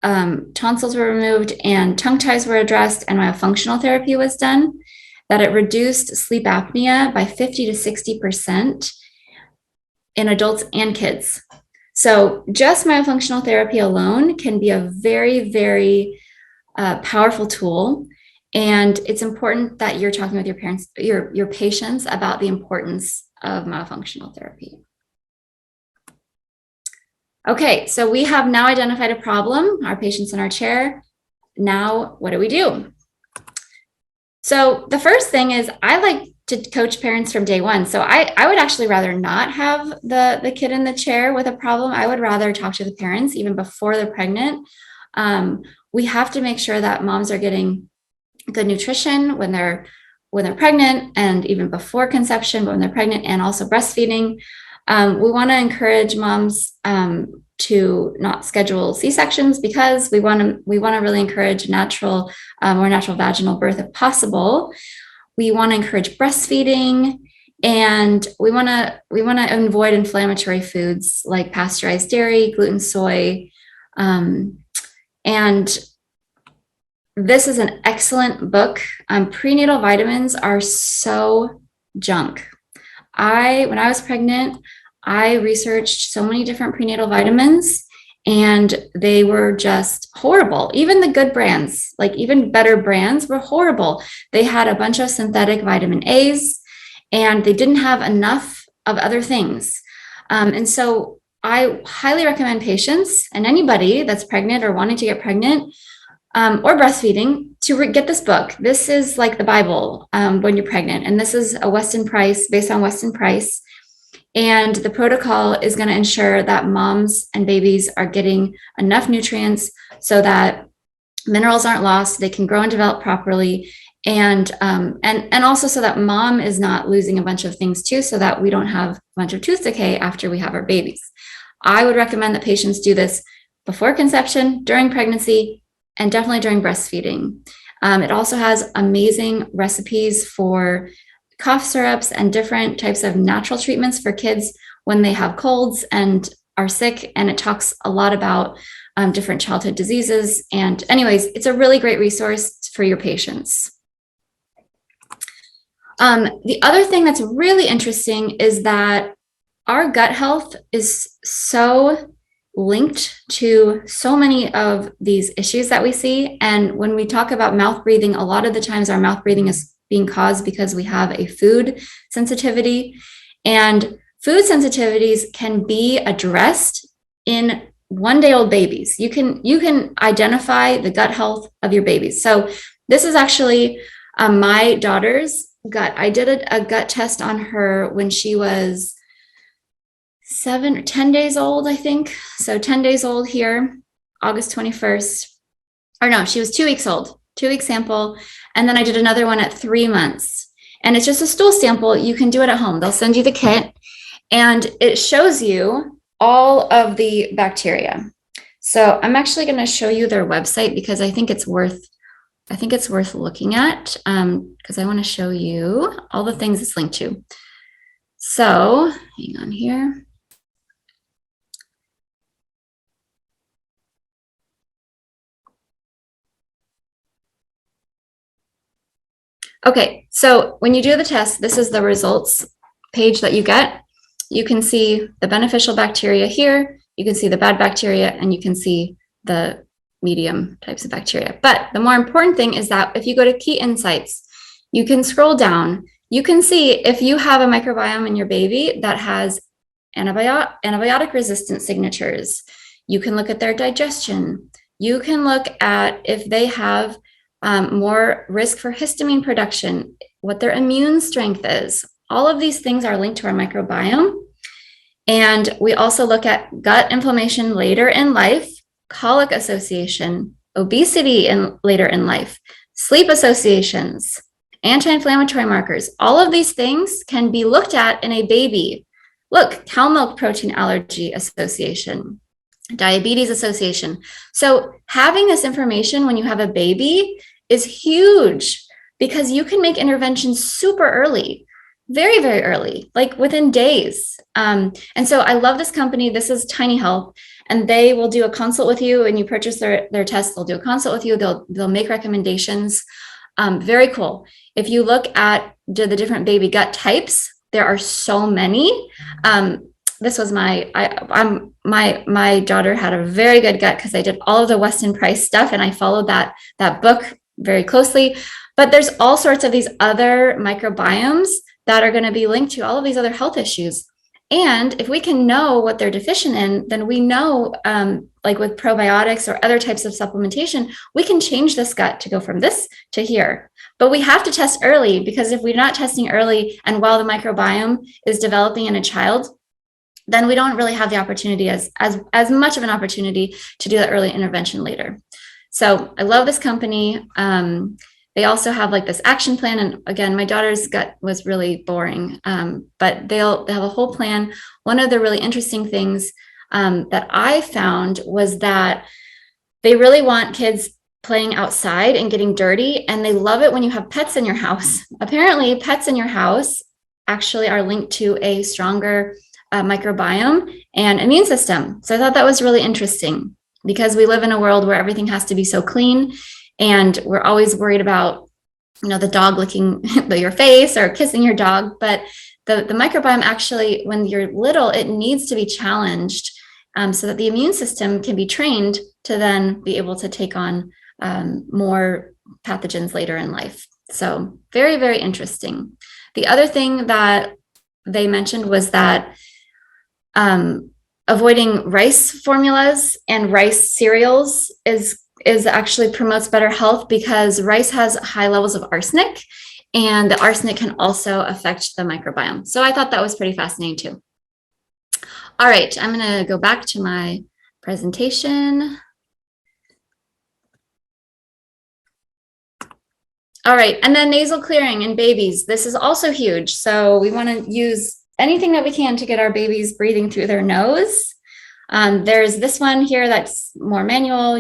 tonsils were removed and tongue ties were addressed and myofunctional therapy was done, that it reduced sleep apnea by 50 to 60% in adults and kids. So just myofunctional therapy alone can be a very, very powerful tool. And it's important that you're talking with your parents, your patients about the importance of myofunctional therapy. Okay, so we have now identified a problem, our patient's in our chair. Now, what do we do? So the first thing is I like to coach parents from day one. So I would actually rather not have the kid in the chair with a problem. I would rather talk to the parents even before they're pregnant. We have to make sure that moms are getting good nutrition when they're pregnant, and even before conception, but when they're pregnant, and also breastfeeding. We want to encourage moms to not schedule C-sections, because we want to really encourage natural vaginal birth if possible. We want to encourage breastfeeding, and we want to avoid inflammatory foods like pasteurized dairy, gluten, soy, and this is an excellent book. Prenatal vitamins are so junk. When I was pregnant, I researched so many different prenatal vitamins, and they were just horrible. Even the good brands, like even better brands, were horrible. They had a bunch of synthetic vitamin A's, and they didn't have enough of other things. And so I highly recommend patients and anybody that's pregnant or wanting to get pregnant or breastfeeding to get this book. This is like the Bible when you're pregnant. And this is a Weston Price, based on Weston Price. And the protocol is going to ensure that moms and babies are getting enough nutrients so that minerals aren't lost, they can grow and develop properly, and also so that mom is not losing a bunch of things too, so that we don't have a bunch of tooth decay after we have our babies. I would recommend that patients do this before conception, during pregnancy, and definitely during breastfeeding. It also has amazing recipes for cough syrups and different types of natural treatments for kids when they have colds and are sick. And it talks a lot about different childhood diseases. And anyways, it's a really great resource for your patients. The other thing that's really interesting is that our gut health is so linked to so many of these issues that we see. And when we talk about mouth breathing, a lot of the times our mouth breathing is being caused because we have a food sensitivity. And food sensitivities can be addressed in one-day-old babies. You can identify the gut health of your babies. So this is actually my daughter's gut. I did a gut test on her when she was 7 or 10 days old, I think. So 10 days old here, August 21st. Or no, she was 2 weeks old, 2-week sample. And then I did another one at 3 months. And it's just a stool sample. You can do it at home. They'll send you the kit, and it shows you all of the bacteria. So I'm actually going to show you their website because I think it's worth looking at, because I want to show you all the things it's linked to. So hang on here. Okay, so when you do the test, this is the results page that you get. You can see the beneficial bacteria here, you can see the bad bacteria, and you can see the medium types of bacteria. But the more important thing is that if you go to key insights, you can scroll down. You can see if you have a microbiome in your baby that has antibiotic resistant signatures. You can look at their digestion. You can look at if they have more risk for histamine production, what their immune strength is. All of these things are linked to our microbiome. And we also look at gut inflammation later in life, colic association, obesity later in life, sleep associations, anti-inflammatory markers. All of these things can be looked at in a baby. Look, cow milk protein allergy association, diabetes association. So having this information when you have a baby is huge, because you can make interventions super early, very, very early, like within days. And so I love this company. This is Tiny Health, and they will do a consult with you, and you purchase their test. They'll do a consult with you. They'll make recommendations. Very cool. If you look at the different baby gut types, there are so many. This was my daughter had a very good gut because I did all of the Weston Price stuff, and I followed that book very closely. But there's all sorts of these other microbiomes that are going to be linked to all of these other health issues. And if we can know what they're deficient in, then we know, like with probiotics or other types of supplementation, we can change this gut to go from this to here. But we have to test early, because if we're not testing early and while the microbiome is developing in a child, then we don't really have the opportunity as much of an opportunity to do that early intervention later. So I love this company. They also have like this action plan. And again, my daughter's gut was really boring, but they have a whole plan. One of the really interesting things that I found was that they really want kids playing outside and getting dirty. And they love it when you have pets in your house. Apparently, pets in your house actually are linked to a stronger microbiome and immune system. So I thought that was really interesting, because we live in a world where everything has to be so clean. And we're always worried about, the dog licking your face or kissing your dog. But the microbiome actually, when you're little, it needs to be challenged so that the immune system can be trained to then be able to take on more pathogens later in life. So very, very interesting. The other thing that they mentioned was that avoiding rice formulas and rice cereals is actually promotes better health, because rice has high levels of arsenic, and the arsenic can also affect the microbiome. So I thought that was pretty fascinating too. All right, I'm going to go back to my presentation. All right, and then nasal clearing in babies. This is also huge. So we want to use anything that we can to get our babies breathing through their nose. There's this one here that's more manual.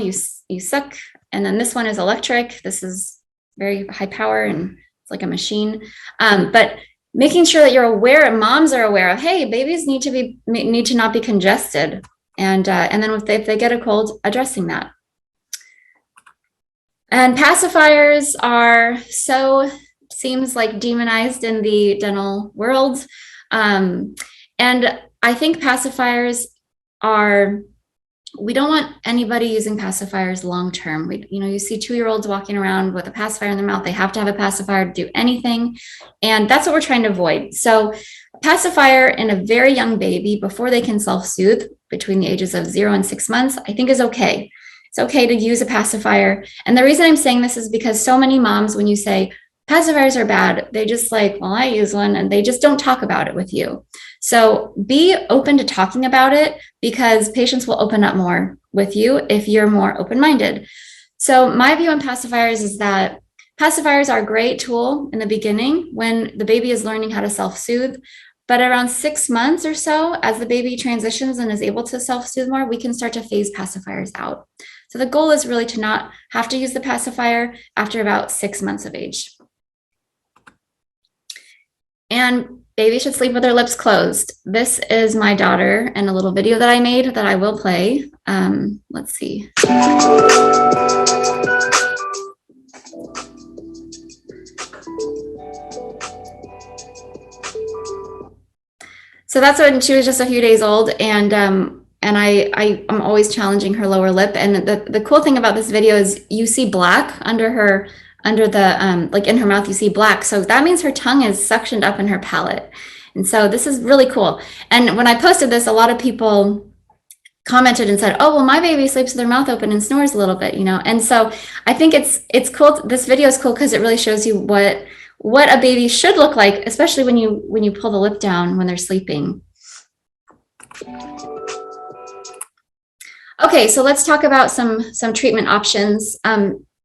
You suck, and then this one is electric. This is very high power and it's like a machine. But making sure that you're aware, moms are aware of, hey, babies need to not be congested, and then if they get a cold, addressing that. And pacifiers are seems like demonized in the dental world, and I think pacifiers we don't want anybody using pacifiers long term. You see 2-year-olds walking around with a pacifier in their mouth. They have to have a pacifier to do anything. And that's what we're trying to avoid. So a pacifier in a very young baby before they can self-soothe, between the ages of 0 and 6 months, I think is okay. It's okay to use a pacifier. And the reason I'm saying this is because so many moms, when you say pacifiers are bad, they just like, well, I use one, and they just don't talk about it with you. So be open to talking about it, because patients will open up more with you if you're more open-minded. So my view on pacifiers is that pacifiers are a great tool in the beginning when the baby is learning how to self-soothe, but around 6 months or so, as the baby transitions and is able to self-soothe more, we can start to phase pacifiers out. So the goal is really to not have to use the pacifier after about 6 months of age. And babies should sleep with their lips closed. This is my daughter and a little video that I made that I will play. Let's see. So that's when she was just a few days old, and I'm always challenging her lower lip. And the cool thing about this video is you see black under the like in her mouth, you see black. So that means her tongue is suctioned up in her palate. And so this is really cool. And when I posted this, a lot of people commented and said, oh, well, my baby sleeps with their mouth open and snores a little bit, And so I think it's cool. This video is cool because it really shows you what a baby should look like, especially when you pull the lip down when they're sleeping. Okay, so let's talk about some treatment options.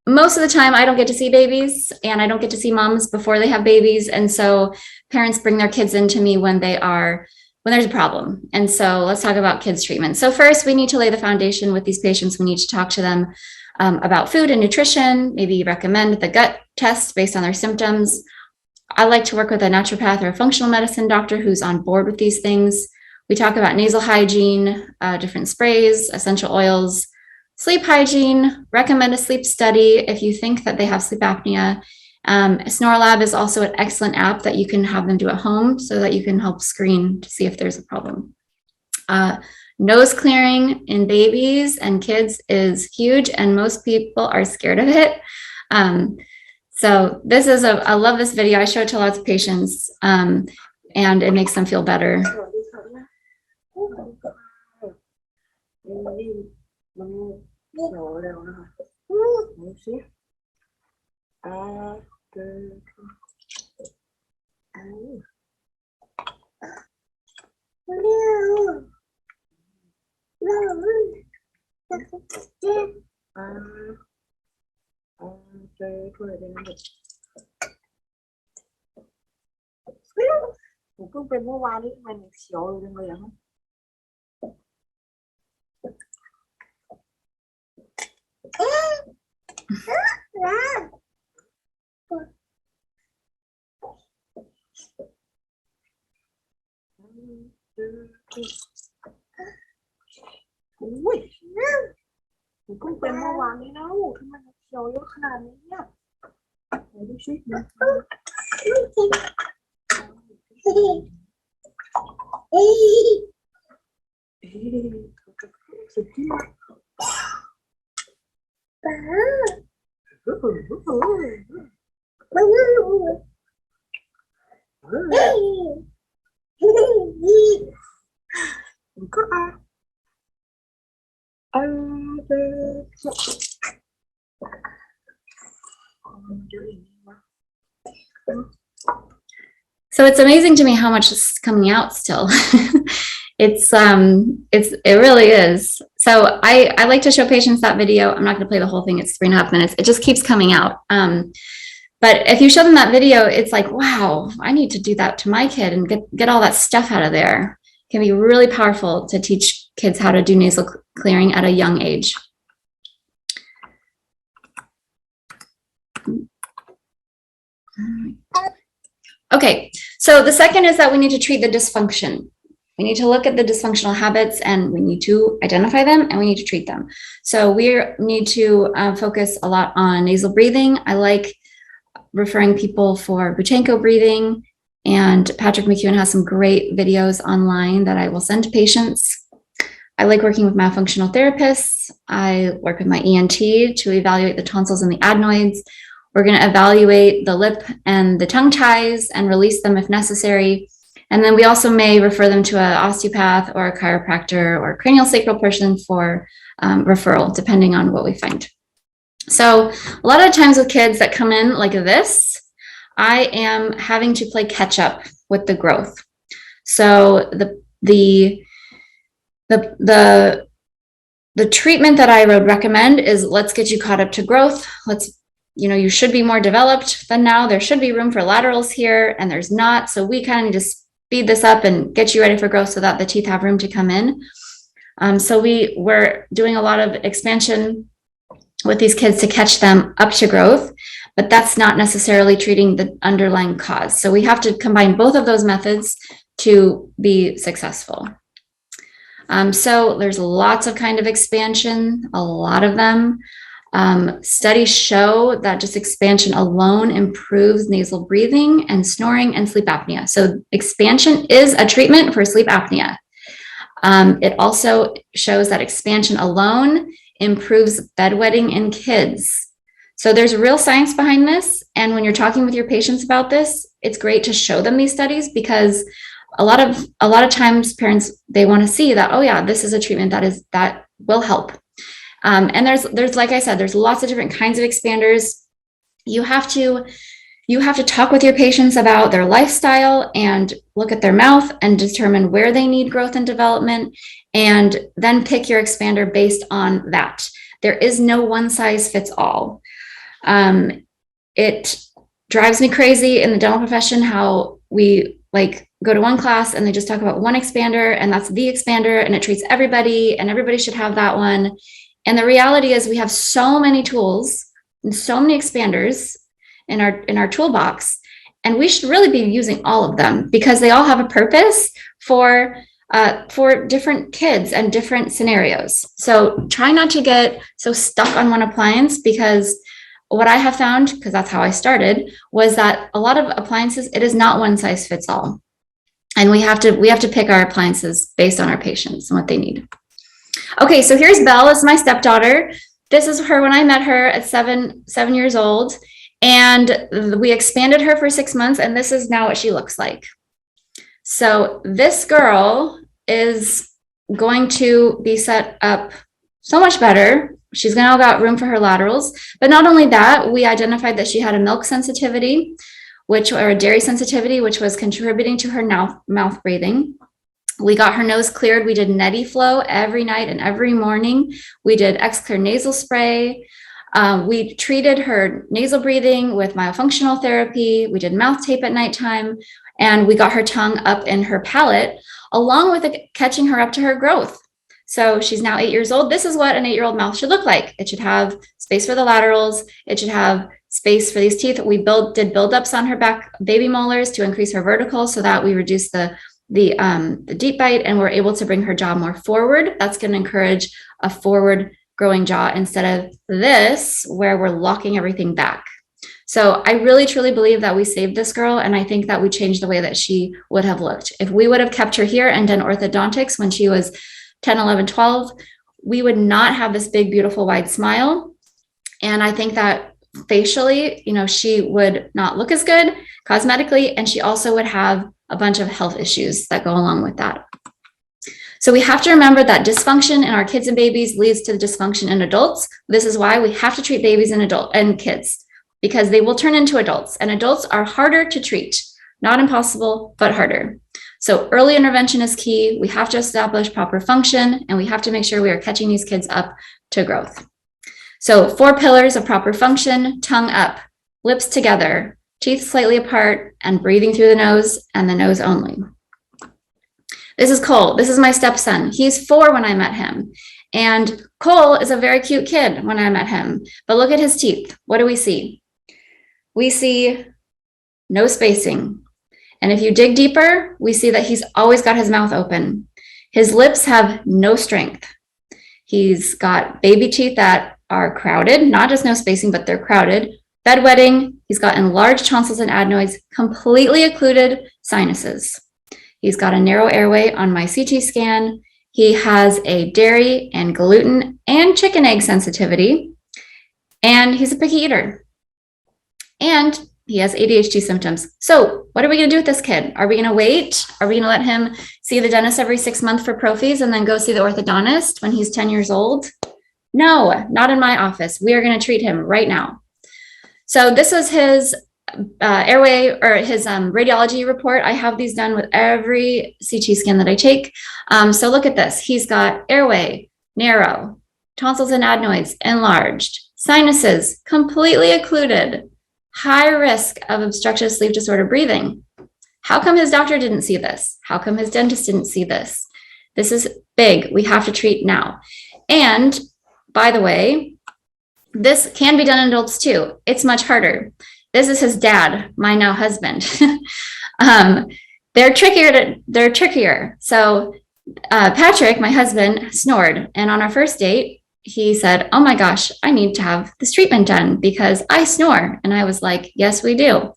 Most of the time I don't get to see babies, and I don't get to see moms before they have babies. And so parents bring their kids into me when there's a problem. And so let's talk about kids treatment. So first, we need to lay the foundation with these patients. We need to talk to them about food and nutrition, maybe recommend the gut test based on their symptoms. I like to work with a naturopath or a functional medicine doctor who's on board with these things. We talk about nasal hygiene, different sprays, essential oils, sleep hygiene, recommend a sleep study if you think that they have sleep apnea. SnoreLab is also an excellent app that you can have them do at home so that you can help screen to see if there's a problem. Nose clearing in babies and kids is huge, and most people are scared of it. So this is I love this video. I show it to lots of patients, and it makes them feel better. So it's amazing to me how much is coming out still. It really is. So I like to show patients that video. I'm not going to play the whole thing. It's 3.5 minutes. It just keeps coming out. But if you show them that video, it's like, wow, I need to do that to my kid and get all that stuff out of there. It can be really powerful to teach kids how to do nasal clearing at a young age. Okay, so the second is that we need to treat the dysfunction. We need to look at the dysfunctional habits and we need to identify them and we need to treat them. So we need to focus a lot on nasal breathing. I like referring people for Buchenko breathing, and Patrick McEwen has some great videos online that I will send to patients. I like working with myofunctional therapists. I work with my ENT to evaluate the tonsils and the adenoids. We're going to evaluate the lip and the tongue ties and release them if necessary. And then we also may refer them to an osteopath or a chiropractor or a cranial sacral person for referral, depending on what we find. So a lot of times with kids that come in like this, I am having to play catch up with the growth. So the treatment that I would recommend is let's get you caught up to growth. You should be more developed than now. There should be room for laterals here, and there's not. So we kind of need to speed this up and get you ready for growth so that the teeth have room to come in. So we're doing a lot of expansion with these kids to catch them up to growth, but that's not necessarily treating the underlying cause. So we have to combine both of those methods to be successful. So there's lots of kind of expansion, a lot of them. Studies show that just expansion alone improves nasal breathing and snoring and sleep apnea. So expansion is a treatment for sleep apnea. It also shows that expansion alone improves bedwetting in kids. So there's real science behind this. And when you're talking with your patients about this, it's great to show them these studies because a lot of times parents, they want to see that, oh yeah, this is a treatment that will help. And there's, like I said, there's lots of different kinds of expanders. You have to talk with your patients about their lifestyle and look at their mouth and determine where they need growth and development, and then pick your expander based on that. There is no one size fits all. It drives me crazy in the dental profession how we go to one class and they just talk about one expander and that's the expander and it treats everybody and everybody should have that one. And the reality is we have so many tools and so many expanders in our toolbox, and we should really be using all of them because they all have a purpose for different kids and different scenarios. So try not to get so stuck on one appliance, because what I have found, because that's how I started, was that a lot of appliances, it is not one size fits all. And we have to pick our appliances based on our patients and what they need. Okay, so here's Belle, is my stepdaughter. This is her when I met her at seven years old. And we expanded her for 6 months, and this is now what she looks like. So this girl is going to be set up so much better. She's now got room for her laterals. But not only that, we identified that she had a milk sensitivity, or a dairy sensitivity, which was contributing to her mouth breathing. We got her nose cleared. We did neti flow every night and every morning. We did X-Clear nasal spray. We treated her nasal breathing with myofunctional therapy. We did mouth tape at nighttime, and we got her tongue up in her palate, along with catching her up to her growth. So she's now 8 years old. This is what an 8-year-old mouth should look like. It should have space for the laterals. It should have space for these teeth. We did buildups on her back baby molars to increase her vertical so that we reduce the deep bite, and we're able to bring her jaw more forward. That's going to encourage a forward growing jaw instead of this, where we're locking everything back. So I really, truly believe that we saved this girl, and I think that we changed the way that she would have looked. If we would have kept her here and done orthodontics when she was 10, 11, 12, we would not have this big, beautiful, wide smile. And I think that facially, she would not look as good cosmetically, and she also would have a bunch of health issues that go along with that. So we have to remember that dysfunction in our kids and babies leads to dysfunction in adults. This is why we have to treat babies and kids, because they will turn into adults, and adults are harder to treat. Not impossible, but harder. So early intervention is key. We have to establish proper function, and we have to make sure we are catching these kids up to growth. So 4 pillars of proper function: tongue up, lips together, teeth slightly apart, and breathing through the nose and the nose only. This is Cole. This is my stepson. He's 4 when I met him. And Cole is a very cute kid when I met him. But look at his teeth. What do we see? We see no spacing. And if you dig deeper, we see that he's always got his mouth open. His lips have no strength. He's got baby teeth that are crowded, not just no spacing, but they're crowded. Bedwetting. He's got enlarged tonsils and adenoids, completely occluded sinuses. He's got a narrow airway on my CT scan. He has a dairy and gluten and chicken egg sensitivity, and he's a picky eater. And he has ADHD symptoms. So what are we going to do with this kid? Are we going to wait? Are we going to let him see the dentist every 6 months for prophies and then go see the orthodontist when he's 10 years old? No, not in my office. We are going to treat him right now. So this is his airway, or his radiology report. I have these done with every CT scan that I take. So look at this. He's got airway, narrow, tonsils and adenoids enlarged, sinuses completely occluded, high risk of obstructive sleep disorder breathing. How come his doctor didn't see this? How come his dentist didn't see this? This is big. We have to treat now. And by the way, this can be done in adults too. It's much harder. This is his dad, my now husband. They're trickier. So Patrick, my husband, snored. And on our first date, he said, "Oh my gosh, I need to have this treatment done because I snore." And I was like, "Yes, we do."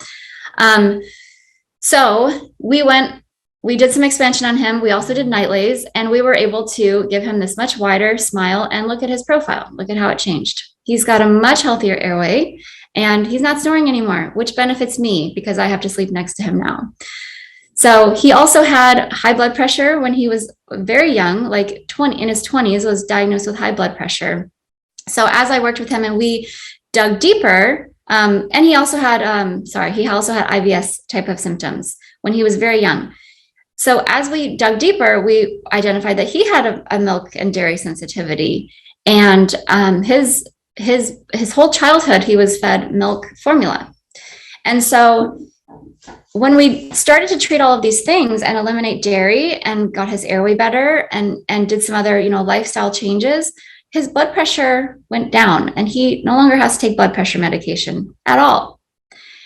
So we did some expansion on him. We also did nightlays, and we were able to give him this much wider smile and look at his profile. Look at how it changed. He's got a much healthier airway, and he's not snoring anymore, which benefits me because I have to sleep next to him now. So he also had high blood pressure when he was very young, like in his 20s, was diagnosed with high blood pressure. So as I worked with him and we dug deeper, and he also had IBS type of symptoms when he was very young. So as we dug deeper, we identified that he had a milk and dairy sensitivity, and his whole childhood he was fed milk formula. And so when we started to treat all of these things and eliminate dairy and got his airway better and did some other, lifestyle changes, his blood pressure went down and he no longer has to take blood pressure medication at all.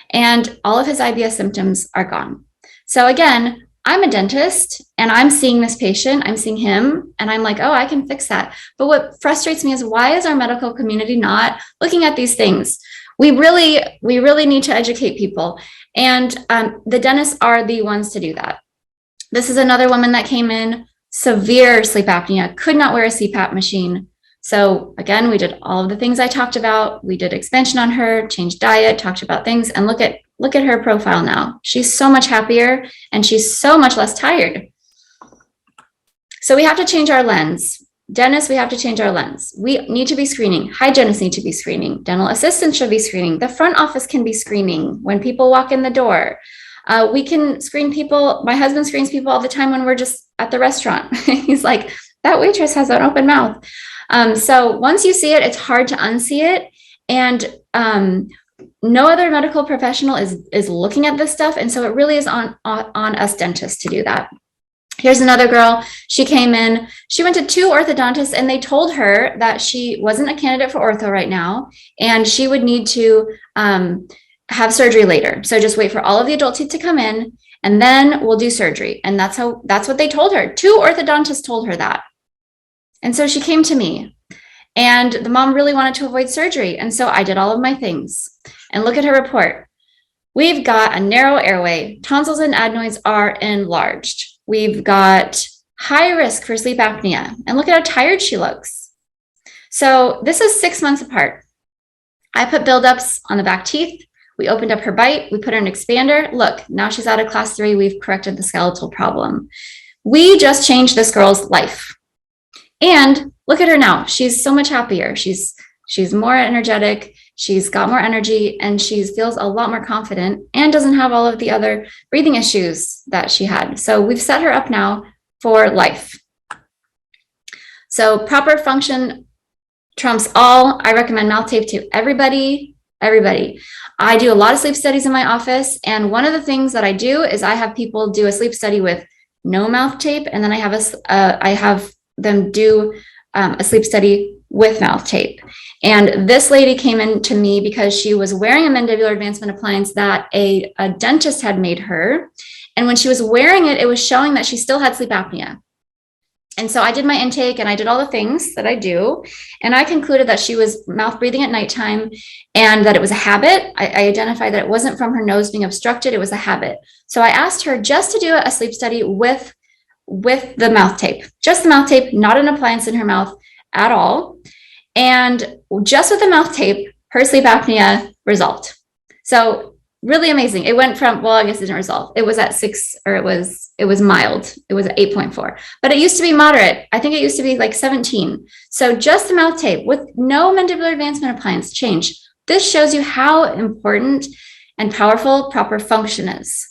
And all of his IBS symptoms are gone. So again, I'm a dentist and I'm seeing this patient, I'm seeing him, and I'm like, oh, I can fix that. But what frustrates me is, why is our medical community not looking at these things? We really need to educate people. And the dentists are the ones to do that. This is another woman that came in, severe sleep apnea, could not wear a CPAP machine, So again, we did all of the things I talked about. We did expansion on her, changed diet, talked about things, and look at her profile now. She's so much happier and she's so much less tired. So we have to change our lens. Dentists, we have to change our lens. We need to be screening. Hygienists need to be screening. Dental assistants should be screening. The front office can be screening when people walk in the door. We can screen people. My husband screens people all the time when we're just at the restaurant. He's like, that waitress has an open mouth. So once you see it, it's hard to unsee it. And no other medical professional is looking at this stuff. And so it really is on us dentists to do that. Here's another girl. She came in, she went to 2 orthodontists and they told her that she wasn't a candidate for ortho right now and she would need to have surgery later. So just wait for all of the adult teeth to come in and then we'll do surgery. And that's what they told her. 2 orthodontists told her that. And so she came to me and the mom really wanted to avoid surgery. And so I did all of my things and look at her report. We've got a narrow airway. Tonsils and adenoids are enlarged. We've got high risk for sleep apnea. And look at how tired she looks. So this is 6 months apart. I put buildups on the back teeth. We opened up her bite. We put her in an expander. Look, now she's out of class 3. We've corrected the skeletal problem. We just changed this girl's life. And look at her now. She's so much happier. She's more energetic. She's got more energy and she feels a lot more confident and doesn't have all of the other breathing issues that she had. So we've set her up now for life. So proper function trumps all. I recommend mouth tape to everybody. I do a lot of sleep studies in my office. And one of the things that I do is I have people do a sleep study with no mouth tape. And then I have them do a sleep study with mouth tape. And this lady came in to me because she was wearing a mandibular advancement appliance that a dentist had made her. And when she was wearing it, it was showing that she still had sleep apnea. And so I did my intake and I did all the things that I do. And I concluded that she was mouth breathing at nighttime and that it was a habit. I identified that it wasn't from her nose being obstructed. It was a habit. So I asked her just to do a sleep study with the mouth tape, just the mouth tape, not an appliance in her mouth at all. And just with the mouth tape, her sleep apnea resolved. So really amazing. It went from, well, I guess it didn't resolve. It was at 6, or it was mild. It was at 8.4, but it used to be moderate. I think it used to be like 17. So just the mouth tape with no mandibular advancement appliance change. This shows you how important and powerful proper function is.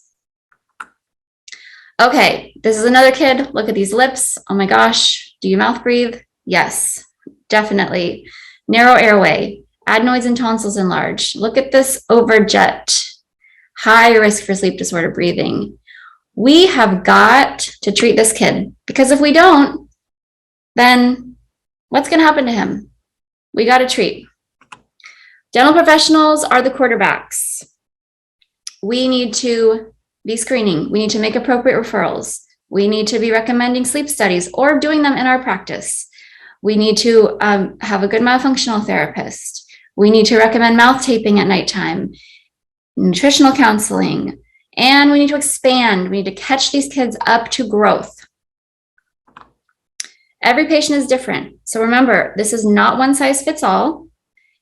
Okay, this is another kid. Look at these lips. Oh my gosh. Do you mouth breathe? Yes, definitely. Narrow airway, adenoids and tonsils enlarged. Look at this overjet. High risk for sleep disorder breathing. We have got to treat this kid because if we don't, then what's going to happen to him? We got to treat. Dental professionals are the quarterbacks. We need to be screening. We need to make appropriate referrals. We need to be recommending sleep studies or doing them in our practice. We need to have a good myofunctional therapist. We need to recommend mouth taping at nighttime, nutritional counseling, and we need to expand. We need to catch these kids up to growth. Every patient is different. So remember, this is not one size fits all.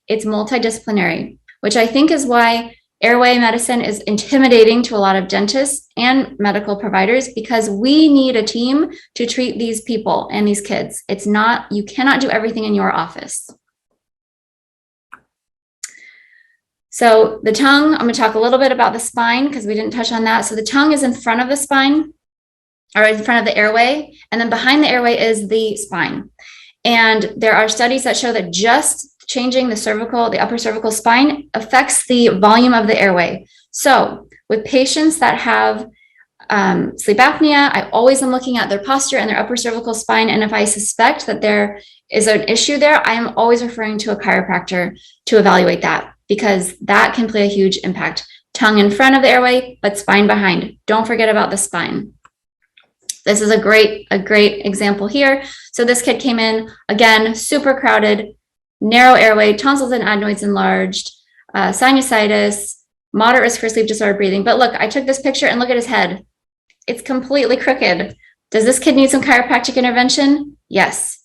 It's multidisciplinary, which I think is why airway medicine is intimidating to a lot of dentists and medical providers because we need a team to treat these people and these kids. It's not, you cannot do everything in your office. So the tongue, I'm going to talk a little bit about the spine because we didn't touch on that. So the tongue is in front of the spine or in front of the airway, and then behind the airway is the spine. And there are studies that show that just changing the upper cervical spine affects the volume of the airway. So with patients that have sleep apnea, I always am looking at their posture and their upper cervical spine. And if I suspect that there is an issue there, I am always referring to a chiropractor to evaluate that because that can play a huge impact. Tongue in front of the airway, but spine behind. Don't forget about the spine. This is a great example here. So this kid came in, again, super crowded, narrow airway, tonsils and adenoids enlarged, sinusitis, moderate risk for sleep disorder breathing. But look, I took this picture and look at his head. It's completely crooked. Does this kid need some chiropractic intervention? Yes.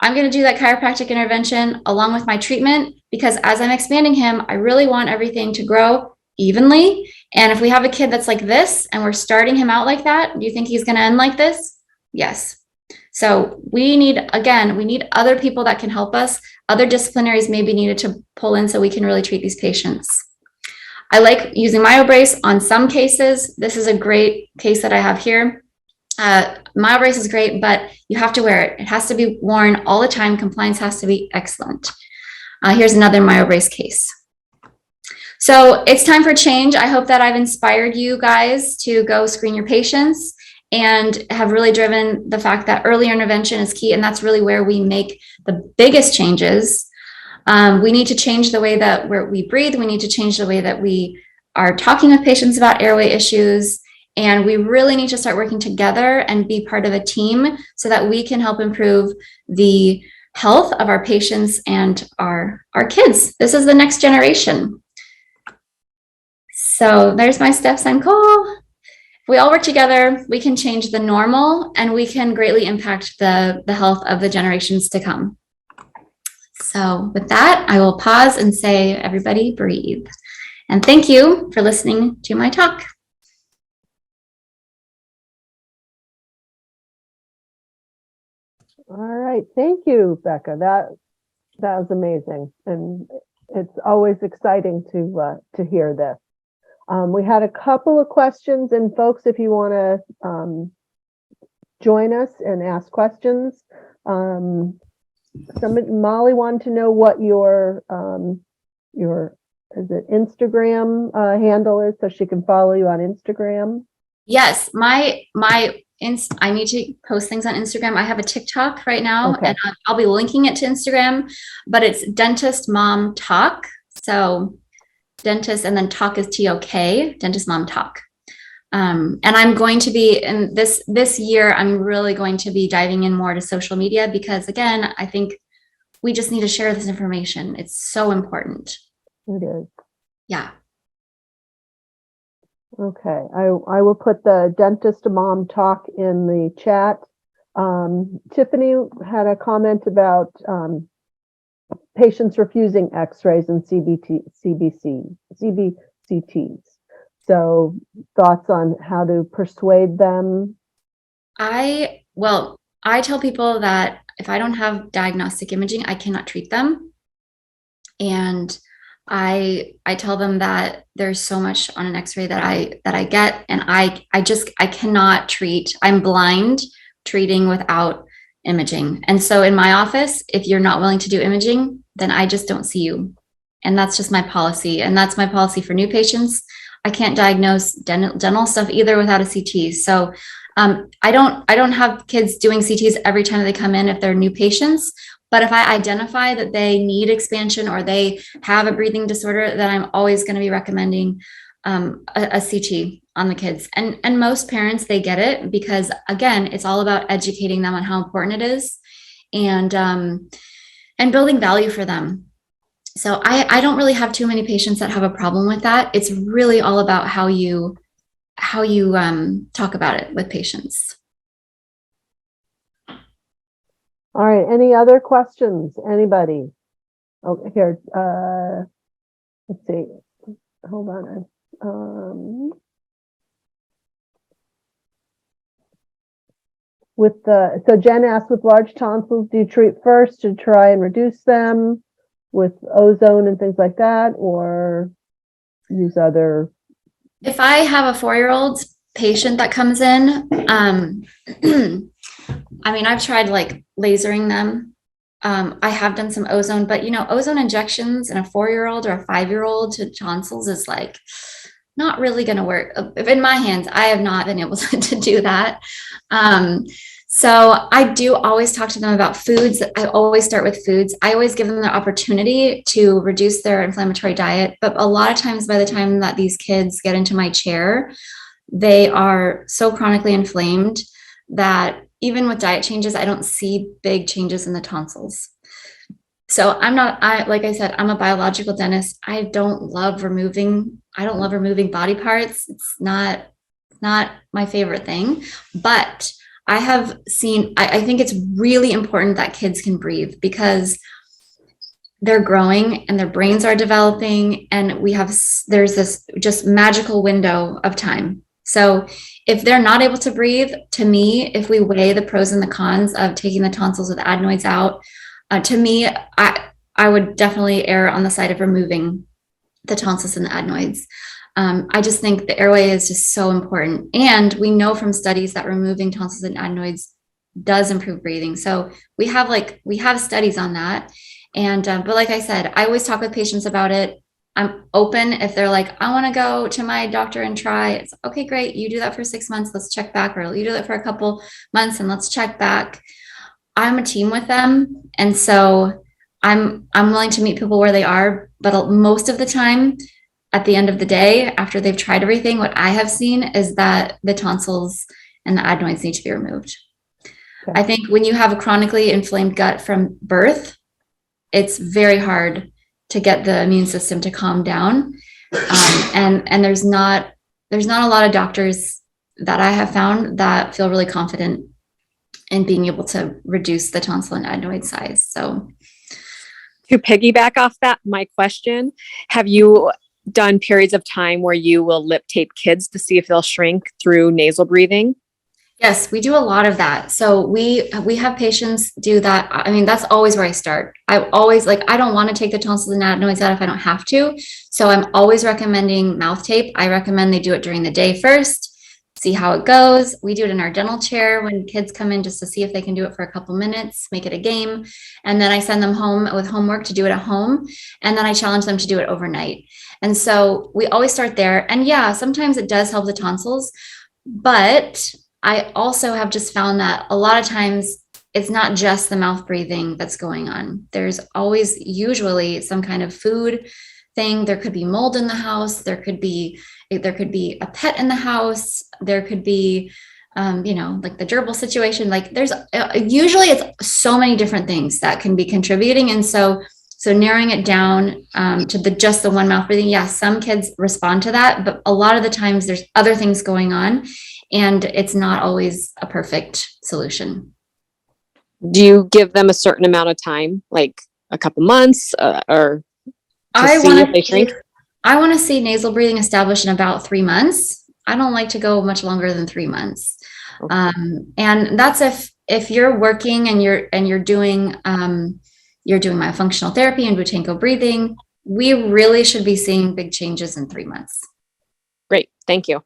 I'm going to do that chiropractic intervention along with my treatment, because as I'm expanding him, I really want everything to grow evenly. And if we have a kid that's like this and we're starting him out like that, do you think he's going to end like this? Yes. So we need other people that can help us. Other disciplinaries may be needed to pull in so we can really treat these patients. I like using MyoBrace on some cases. This is a great case that I have here. MyoBrace is great, but you have to wear it. It has to be worn all the time. Compliance has to be excellent. Here's another MyoBrace case. So it's time for change. I hope that I've inspired you guys to go screen your patients and have really driven the fact that early intervention is key. And that's really where we make the biggest changes. We need to change the way that we breathe. We need to change the way that we are talking with patients about airway issues. And we really need to start working together and be part of a team so that we can help improve the health of our patients and our kids. This is the next generation. So there's my step sign call. If we all work together, we can change the normal and we can greatly impact the health of the generations to come. So with that, I will pause and say, everybody breathe. And thank you for listening to my talk. All right. Thank you, Becca. That was amazing. And it's always exciting to hear this. We had a couple of questions, and folks, if you want to join us and ask questions, Molly wanted to know what your is it Instagram handle is, so she can follow you on Instagram. Yes, I need to post things on Instagram. I have a TikTok right now, okay, and I'll be linking it to Instagram, but it's Dentist Mom Talk. So dentist and then talk is TOK, Dentist Mom Talk. And I'm going to be in this year, I'm really going to be diving in more to social media because, again, I think we just need to share this information. It's so important. It is. Yeah. Okay, I will put the Dentist Mom Talk in the chat. Tiffany had a comment about patients refusing X-rays and CBCTs. So thoughts on how to persuade them? I tell people that if I don't have diagnostic imaging, I cannot treat them. And I tell them that there's so much on an X-ray that I get, and I cannot treat. I'm blind treating without imaging. And so in my office, if you're not willing to do imaging, then I just don't see you. And that's just my policy. And that's my policy for new patients. I can't diagnose dental stuff either without a CT. So I don't have kids doing CTs every time they come in if they're new patients. But if I identify that they need expansion or they have a breathing disorder, then I'm always going to be recommending a CT on the kids. And most parents, they get it because, again, it's all about educating them on how important it is and building value for them. So I don't really have too many patients that have a problem with that. It's really all about how you talk about it with patients. All right. Any other questions? Anybody? Oh, here. Let's see. Hold on. So Jen asked, with large tonsils, do you treat first to try and reduce them with ozone and things like that, or use other? If I have a 4-year-old patient that comes in, I mean, I've tried like lasering them. I have done some ozone, but ozone injections in a 4-year-old or a 5-year-old to tonsils is like not really going to work. In my hands, I have not been able to do that. So I do always talk to them about foods. I always start with foods. I always give them the opportunity to reduce their inflammatory diet. But a lot of times by the time that these kids get into my chair, they are so chronically inflamed that even with diet changes, I don't see big changes in the tonsils. So like I said, I'm a biological dentist. I don't love removing body parts. It's not my favorite thing, but I think it's really important that kids can breathe because they're growing and their brains are developing, and there's this just magical window of time. So if they're not able to breathe, to me, if we weigh the pros and the cons of taking the tonsils with adenoids out, to me, I would definitely err on the side of removing the tonsils and the adenoids. I just think the airway is just so important. And we know from studies that removing tonsils and adenoids does improve breathing. So we have studies on that. And, but like I said, I always talk with patients about it. I'm open if they're like, I want to go to my doctor and try. It's okay, great. You do that for 6 months. Let's check back. Or you do that for a couple months and let's check back. I'm a team with them. And so I'm willing to meet people where they are, but most of the time, at the end of the day, after they've tried everything, what I have seen is that the tonsils and the adenoids need to be removed. Okay. I think when you have a chronically inflamed gut from birth, it's very hard to get the immune system to calm down. And there's not a lot of doctors that I have found that feel really confident in being able to reduce the tonsil and adenoid size. So to piggyback off that, my question, have you done periods of time where you will lip tape kids to see if they'll shrink through nasal breathing? yes, we do a lot of that. So we have patients do that. I mean, that's always where I start. I always I don't want to take the tonsils and adenoids out if I don't have to. So I'm always recommending mouth tape. I recommend they do it during the day first, see how it goes. We do it in our dental chair when kids come in just to see if they can do it for a couple minutes, make it a game. And then I send them home with homework to do it at home. And then I challenge them to do it overnight. And so we always start there. And yeah, sometimes it does help the tonsils, but I also have just found that a lot of times it's not just the mouth breathing that's going on. There's always usually some kind of food thing. There could be mold in the house. There could be a pet in the house. There could be, like the gerbil situation. Like there's usually it's so many different things that can be contributing. And so narrowing it down to just the one mouth breathing. Yeah, some kids respond to that, but a lot of the times there's other things going on. And it's not always a perfect solution. Do you give them a certain amount of time, like a couple months, or to see if they shrink? I want to see nasal breathing established in about 3 months. I don't like to go much longer than 3 months. Okay. And that's if you're working and you're doing myofunctional therapy and Butanko breathing, we really should be seeing big changes in 3 months. Great, thank you.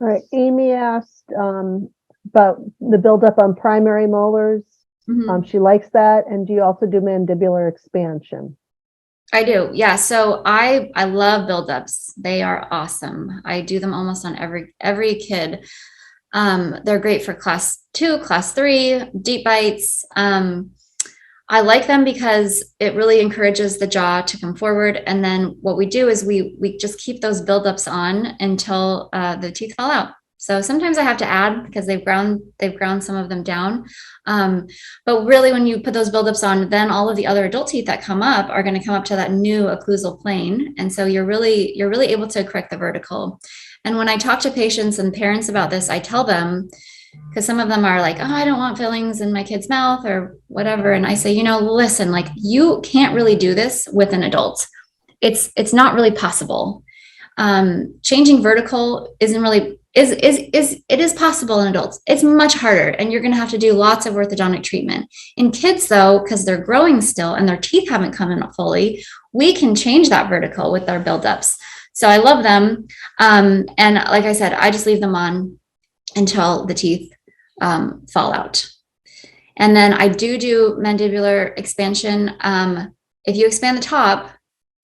All right, Amy asked about the buildup on primary molars. Mm-hmm. She likes that. And do you also do mandibular expansion? I do, yeah. So I love buildups. They are awesome. I do them almost on every kid. They're great for class 2, class 3, deep bites. I like them because it really encourages the jaw to come forward. And then what we do is we just keep those buildups on until the teeth fall out. So sometimes I have to add because they've ground some of them down. But really when you put those buildups on, then all of the other adult teeth that come up are going to come up to that new occlusal plane. And so you're really able to correct the vertical. And when I talk to patients and parents about this, I tell them, because some of them are like, oh, I don't want fillings in my kid's mouth or whatever. And I say, listen, like you can't really do this with an adult. It's not really possible. Changing vertical it is possible in adults. It's much harder. And you're going to have to do lots of orthodontic treatment. In kids though, because they're growing still and their teeth haven't come in fully, we can change that vertical with our buildups. So I love them. And like I said, I just leave them on until the teeth fall out. And then I do mandibular expansion. If you expand the top,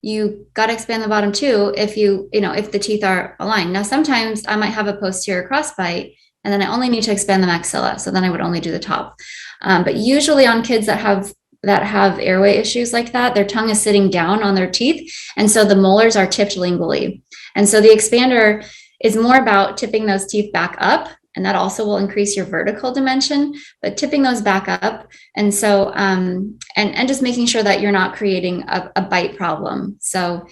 you got to expand the bottom too. If if the teeth are aligned. Now, sometimes I might have a posterior crossbite and then I only need to expand the maxilla. So then I would only do the top. But usually on kids that have airway issues like that, their tongue is sitting down on their teeth. And so the molars are tipped lingually. And so the expander is more about tipping those teeth back up. And that also will increase your vertical dimension, but tipping those back up. And so, and just making sure that you're not creating a bite problem. So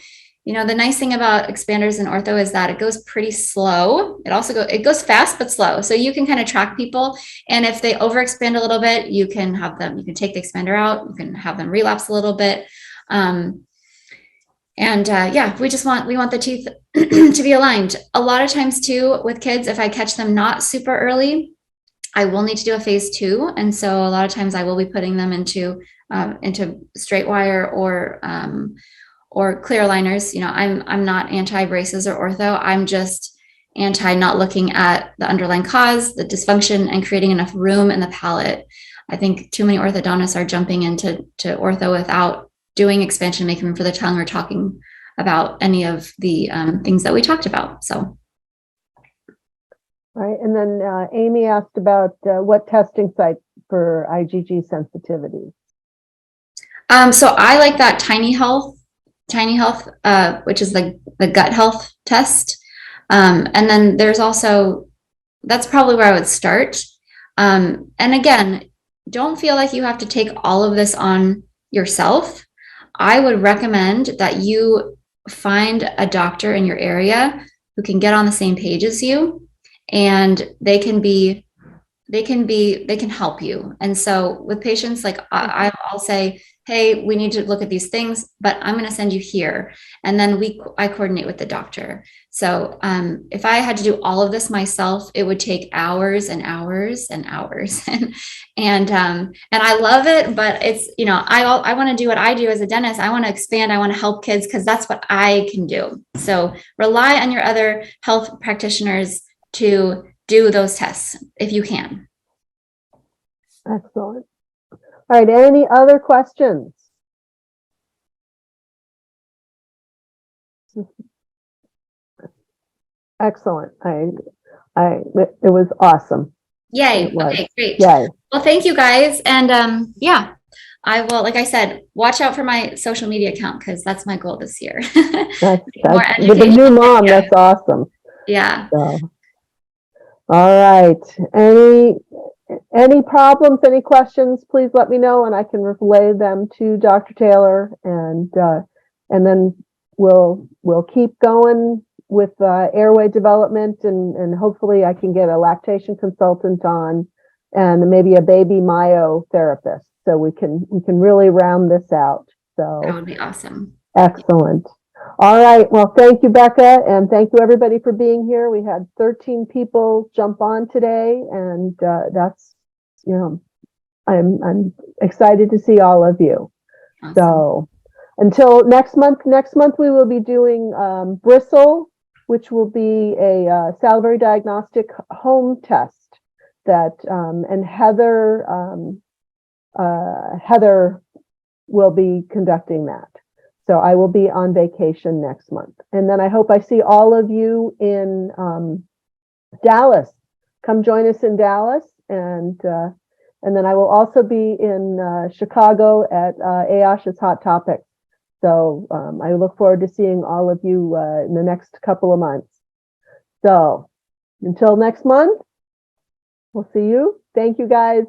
the nice thing about expanders in ortho is that it goes pretty slow. It goes fast, but slow. So you can kind of track people. And if they overexpand a little bit, you can take the expander out, you can have them relapse a little bit. Yeah, we want the teeth to be aligned. A lot of times too, with kids, if I catch them not super early, I will need to do a phase 2. And so a lot of times I will be putting them into straight wire or clear aligners. I'm not anti braces or ortho. I'm just anti not looking at the underlying cause, the dysfunction, and creating enough room in the palate. I think too many orthodontists are jumping into ortho without doing expansion, making room for the tongue, or talking about any of the things that we talked about. So. All right, and then Amy asked about what testing site for IgG sensitivity. So I like that Tiny Health, which is the gut health test. And then there's also, that's probably where I would start. And again, don't feel like you have to take all of this on yourself. I would recommend that you find a doctor in your area who can get on the same page as you, and they can help you. And so with patients, like I'll say, hey, we need to look at these things, but I'm going to send you here. And then I coordinate with the doctor. So if I had to do all of this myself, it would take hours and hours and hours. and I love it, but it's, I want to do what I do as a dentist. I want to expand. I want to help kids because that's what I can do. So rely on your other health practitioners to do those tests if you can. Excellent. All right, any other questions? Excellent. It was awesome. Yay. It was. Okay, great. Yay. Well, thank you guys. And yeah, I will, like I said, watch out for my social media account because that's my goal this year. That's More with a new mom, yeah. that's awesome. Yeah. So, all right. Any problems, any questions, please let me know and I can relay them to Dr. Taylor, and then we'll keep going with airway development, and hopefully I can get a lactation consultant on and maybe a baby myo therapist so we can really round this out. So That would be awesome. Excellent. All right. Well, thank you, Becca, and thank you everybody for being here. We had 13 people jump on today, and that's, I'm excited to see all of you. Awesome. So until next month we will be doing Bristle, which will be a salivary diagnostic home test that, and Heather will be conducting that. So I will be on vacation next month. And then I hope I see all of you in Dallas. Come join us in Dallas. And then I will also be in Chicago at AAOMT's Hot Topics. So I look forward to seeing all of you in the next couple of months. So until next month, we'll see you. Thank you, guys.